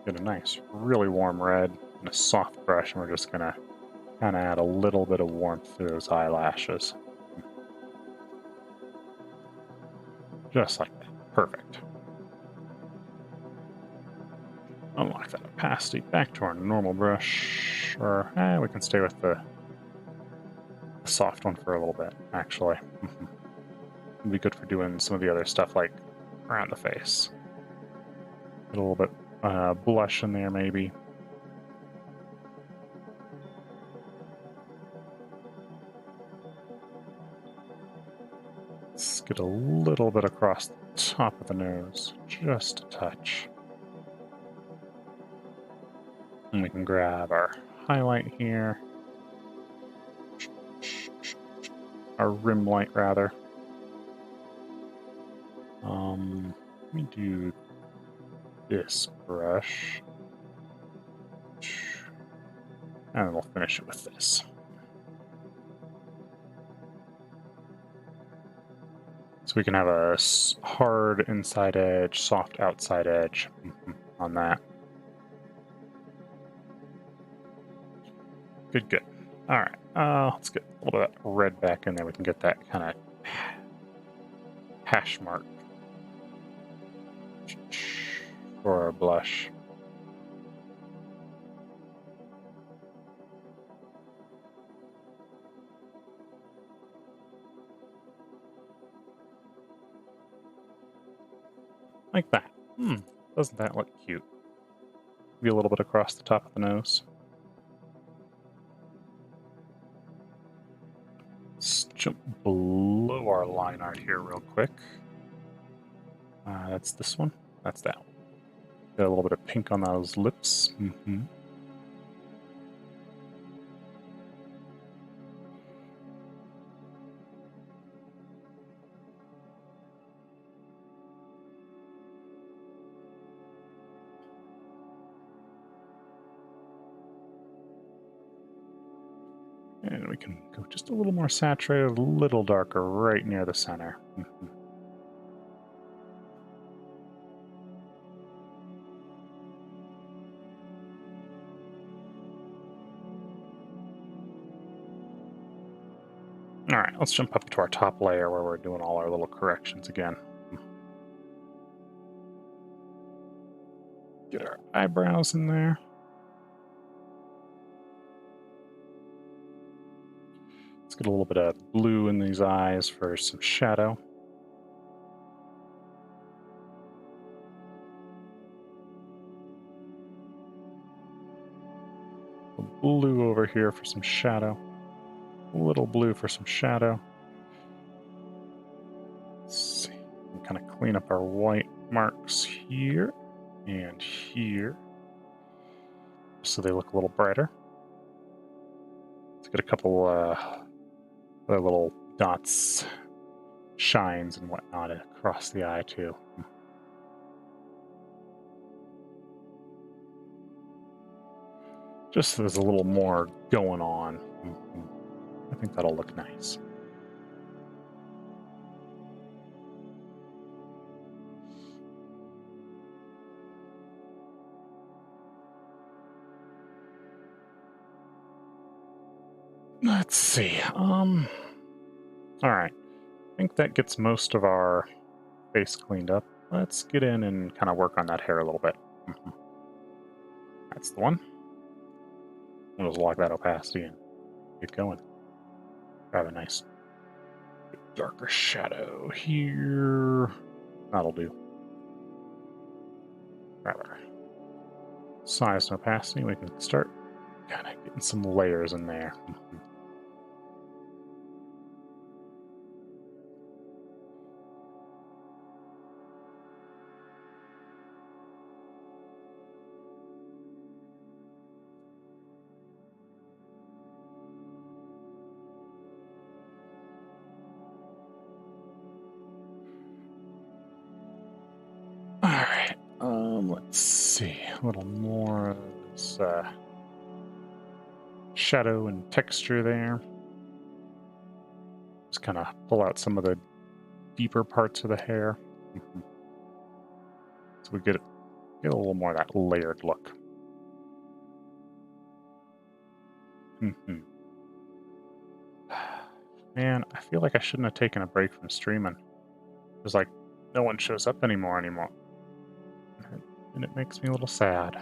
Get a nice, really warm red and a soft brush, and we're just going to kind of add a little bit of warmth to those eyelashes. Just like that. Perfect. Unlock that opacity back to our normal brush. Or, we can stay with the soft one for a little bit, actually. It'd be good for doing some of the other stuff, like around the face. Get a little bit blush in there, maybe. Let's get a little bit across the top of the nose, just a touch. And we can grab our highlight here. Our rim light, rather. Let me do this brush. And we'll finish it with this. So we can have a hard inside edge, soft outside edge on that. Good, good. All right, let's get a little bit of that red back in there. We can get that kind of hash mark for our blush. Like that. Doesn't that look cute? Maybe a little bit across the top of the nose. Let's jump below our line art here real quick. That's this one. That's that one. Got a little bit of pink on those lips. And we can go just a little more saturated, a little darker right near the center. All right, let's jump up to our top layer where we're doing all our little corrections again. Get our eyebrows in there. Let's get a little bit of blue in these eyes for some shadow. Blue over here for some shadow. A little blue for some shadow. Let's see. We kind of clean up our white marks here and here so they look a little brighter. Let's get a couple other little dots, shines and whatnot across the eye too. Just so there's a little more going on. I think that'll look nice. Let's see. All right. I think that gets most of our face cleaned up. Let's get in and kind of work on that hair a little bit. That's the one. We'll just lock that opacity and get going. Grab a nice darker shadow here. That'll do. Grab our size and opacity. We can start kind of getting some layers in there. Let's see, a little more of this shadow and texture there. Just kind of pull out some of the deeper parts of the hair. So we get a little more of that layered look. Man, I feel like I shouldn't have taken a break from streaming. It's like no one shows up anymore. And it makes me a little sad.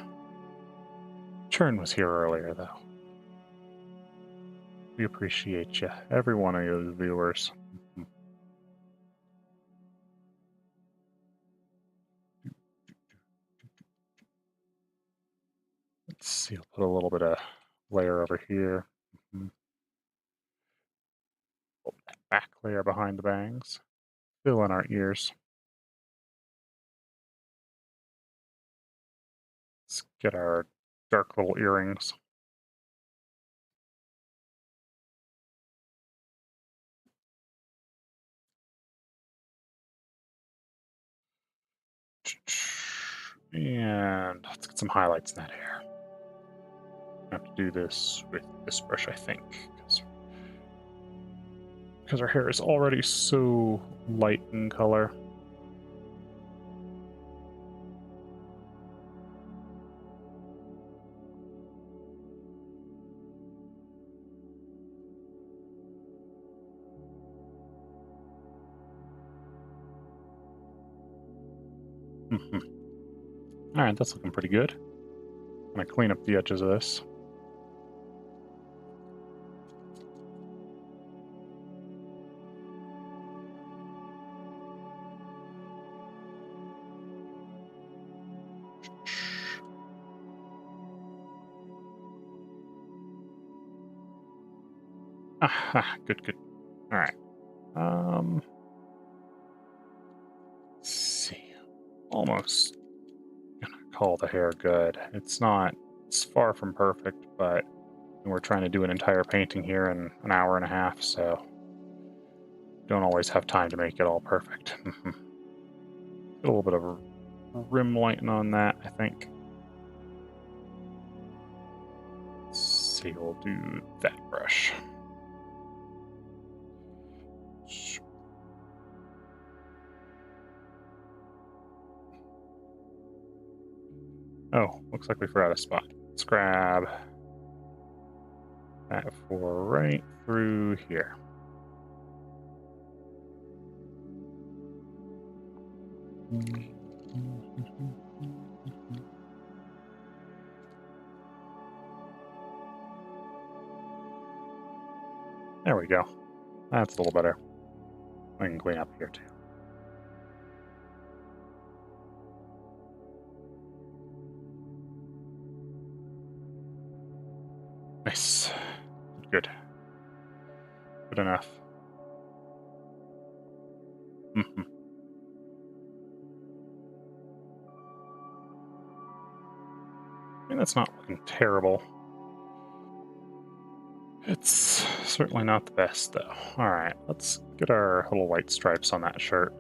Churn was here earlier, though. We appreciate you, every one of you viewers. Let's see, I'll put a little bit of layer over here. Back layer behind the bangs. Fill in our ears. Let's get our dark little earrings. And let's get some highlights in that hair. I have to do this with this brush, I think, because our hair is already so light in color. Alright, that's looking pretty good. I'm going to clean up the edges of this. Good, good. Alright. Let's see. Almost gonna call the hair good. It's far from perfect, but we're trying to do an entire painting here in an hour and a half, so don't always have time to make it all perfect. Get a little bit of rim lighting on that, I think. Let's see, we'll do that brush. looks like we forgot a spot. Let's grab that for right through here. There we go. That's a little better. We can clean up here too. Nice. Good. Good enough. I mean, that's not looking terrible. It's certainly not the best, though. Alright, let's get our little white stripes on that shirt.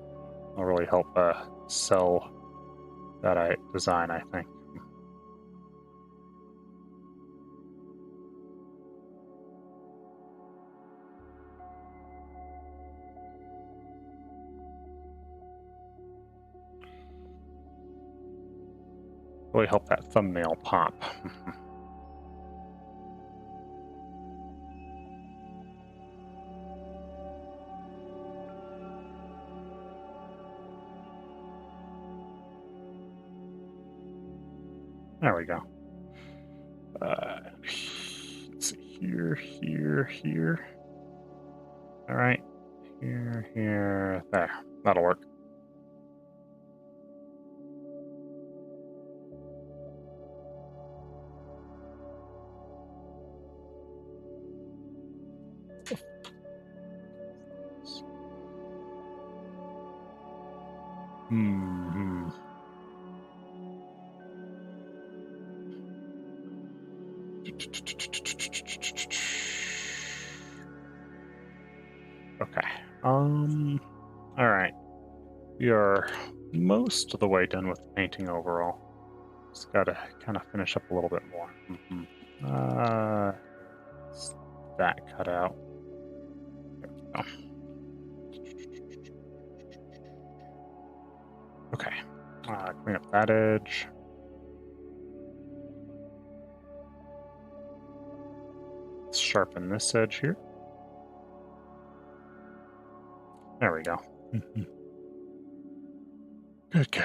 It'll really help sell that design, I think. Really help that thumbnail pop. There we go. Let's see, here. All right, here, there. That'll work. Okay. All right. We are most of the way done with the painting overall. Just gotta kind of finish up a little bit more. That cut out. There we go. Okay. Clean up that edge. Let's sharpen this edge here. There we go. Good.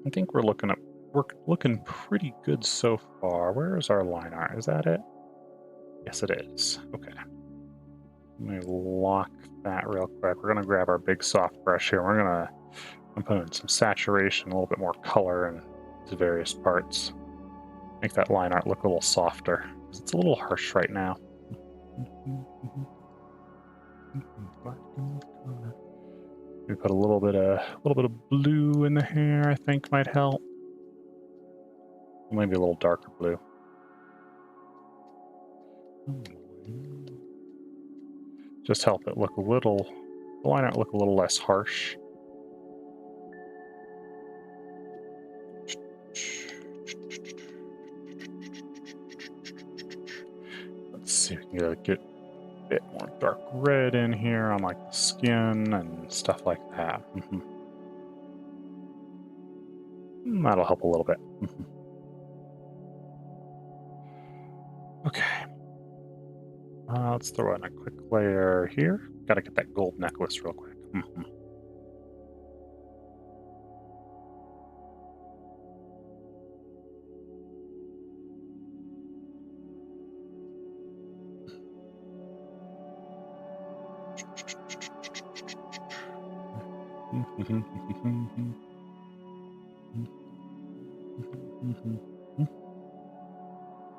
I think we're looking pretty good so far. Where is our line art? Is that it? Yes, it is. Okay. Let me lock that real quick. We're gonna grab our big soft brush here. I'm putting in some saturation, a little bit more color into various parts. Make that line art look a little softer. It's a little harsh right now. We put a little bit of blue in the hair, I think might help. Maybe a little darker blue. Just help it look the line art look a little less harsh. Let's see if we can get a bit more dark red in here on like the skin and stuff like that. That'll help a little bit. Okay. Let's throw in a quick layer here. Gotta get that gold necklace real quick.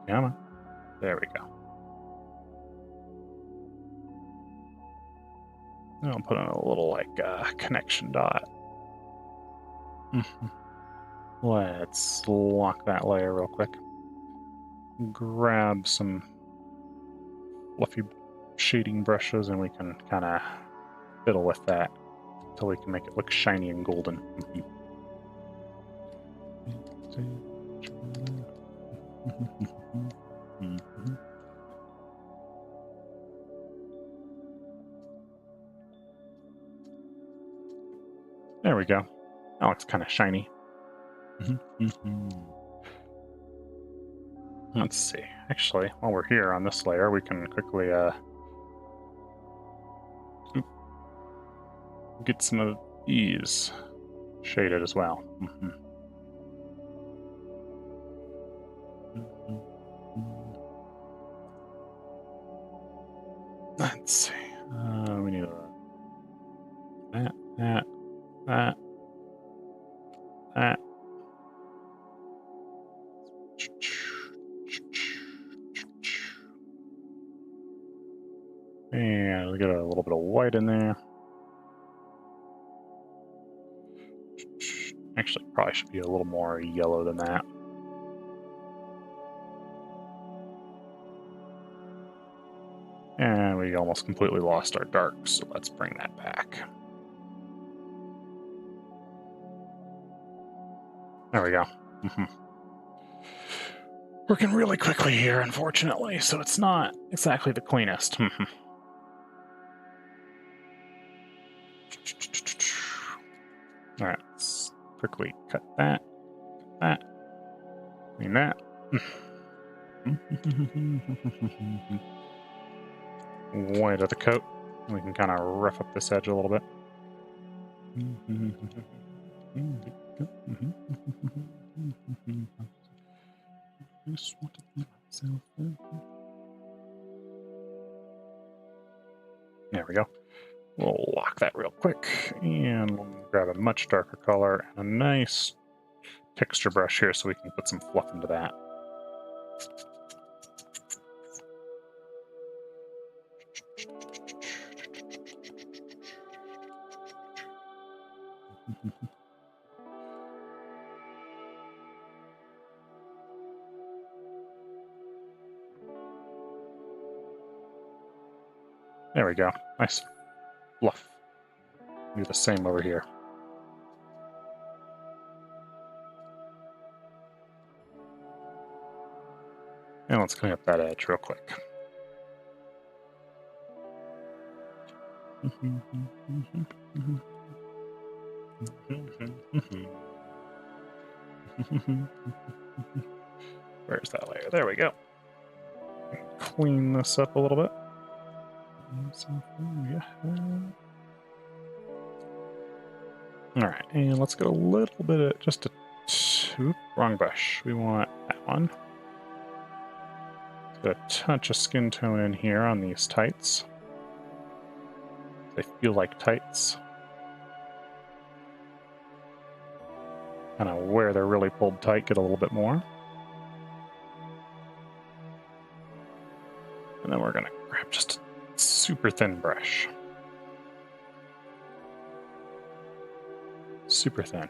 Yeah, there we go. I'll put in a little like connection dot. Let's lock that layer real quick. Grab some fluffy shading brushes and we can kind of fiddle with that until we can make it look shiny and golden. There we go. That looks kind of shiny. Let's see. Actually, while we're here on this layer, we can quickly get some of these shaded as well. Let's see. We need that. And we get a little bit of white in there. Actually, probably should be a little more yellow than that. And we almost completely lost our darks, so let's bring that back. There we go. Working really quickly here, unfortunately, so it's not exactly the cleanest. Alright, let's quickly cut that, clean that. White of the coat. We can kind of rough up this edge a little bit. There we go. We'll lock that real quick and we'll grab a much darker color and a nice texture brush here so we can put some fluff into that. There we go. Nice fluff. Do the same over here. And let's clean up that edge real quick. Where's that layer? There we go. Clean this up a little bit. Alright, and let's get a little bit of just a wrong brush. We want that one. Get a touch of skin tone in here on these tights. They feel like tights. Kind of where they're really pulled tight, get a little bit more. And then we're going to grab just a super thin brush. Super thin.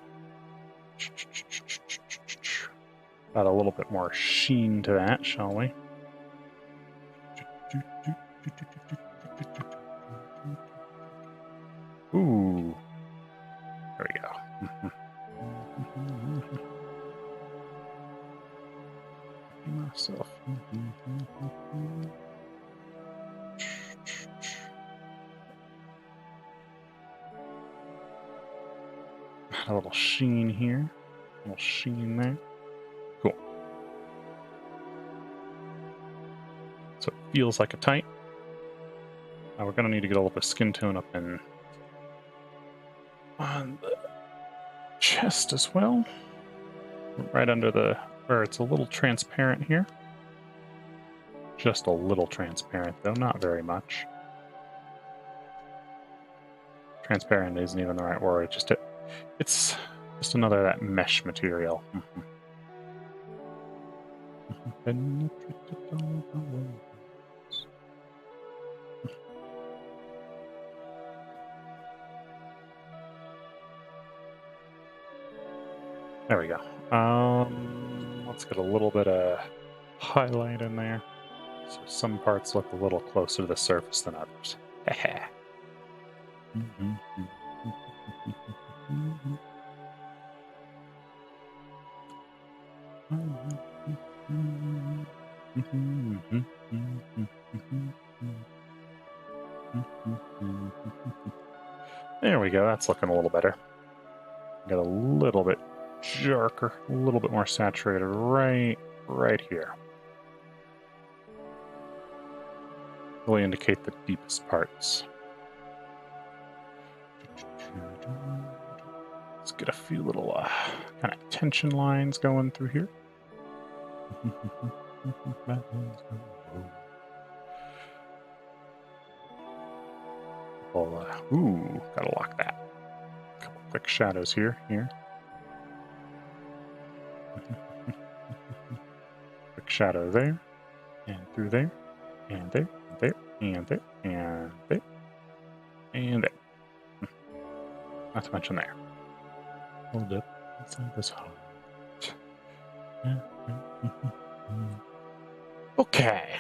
Add a little bit more sheen to that, shall we? Ooh. There we go. Myself. A little sheen here, a little sheen there. Cool. So it feels like a tight. Now we're going to need to get a little bit of skin tone up in on the chest as well. Right under the, where it's a little transparent here. Just a little transparent though, not very much. Transparent isn't even the right word, it's just another that mesh material. There we go. Let's get a little bit of highlight in there. So some parts look a little closer to the surface than others. There we go, that's looking a little better. Got a little bit darker, a little bit more saturated right here. Really indicate the deepest parts. Let's get a few little kind of tension lines going through here. Ooh, gotta lock that. A couple quick shadows here. Quick shadow there, and through there, and there, and there, and there, and there. Not to mention there. Hold up inside this heart. Okay.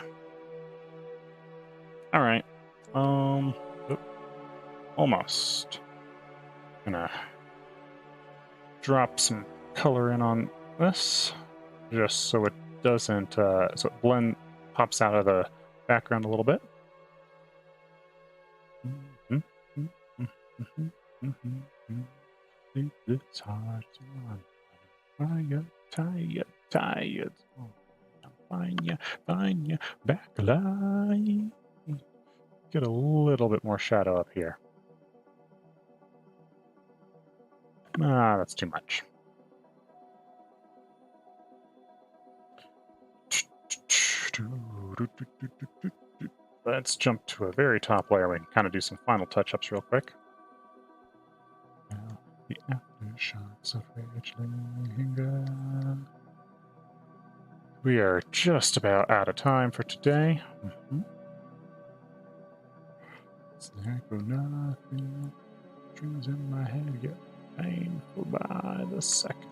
All right. Almost. Gonna drop some color in on this, just so it doesn't, so it pops out of the background a little bit. This heart's on fire, tired. Find ya, backlight. Get a little bit more shadow up here. Ah, that's too much. Let's jump to a very top layer. We can kind of do some final touch-ups real quick. Now, the aftershocks of rage linger. We are just about out of time for today. It's like nothing. Dreams in my head get painful by the second.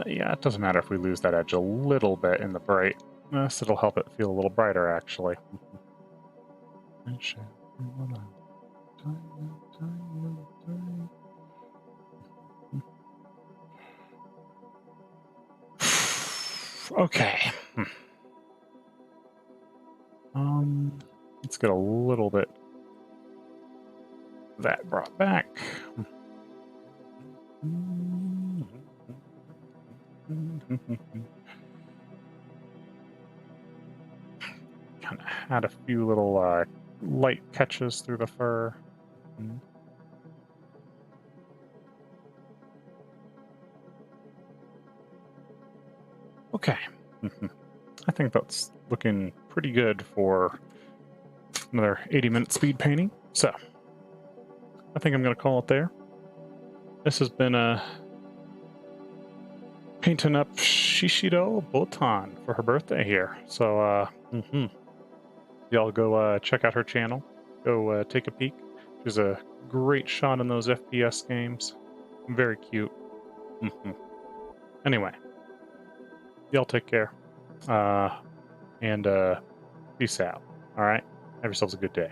Yeah, it doesn't matter if we lose that edge a little bit in the brightness. It'll help it feel a little brighter, actually. Okay. Let's get a little bit of that brought back. Kind of had a few little light catches through the fur. Okay. I think that's looking pretty good for another 80-minute speed painting. So, I think I'm going to call it there. This has been painting up Shishiro Botan for her birthday here. So, y'all go check out her channel. Go take a peek. She's a great shot in those FPS games. Very cute. Anyway, y'all take care. And peace out. All right? Have yourselves a good day.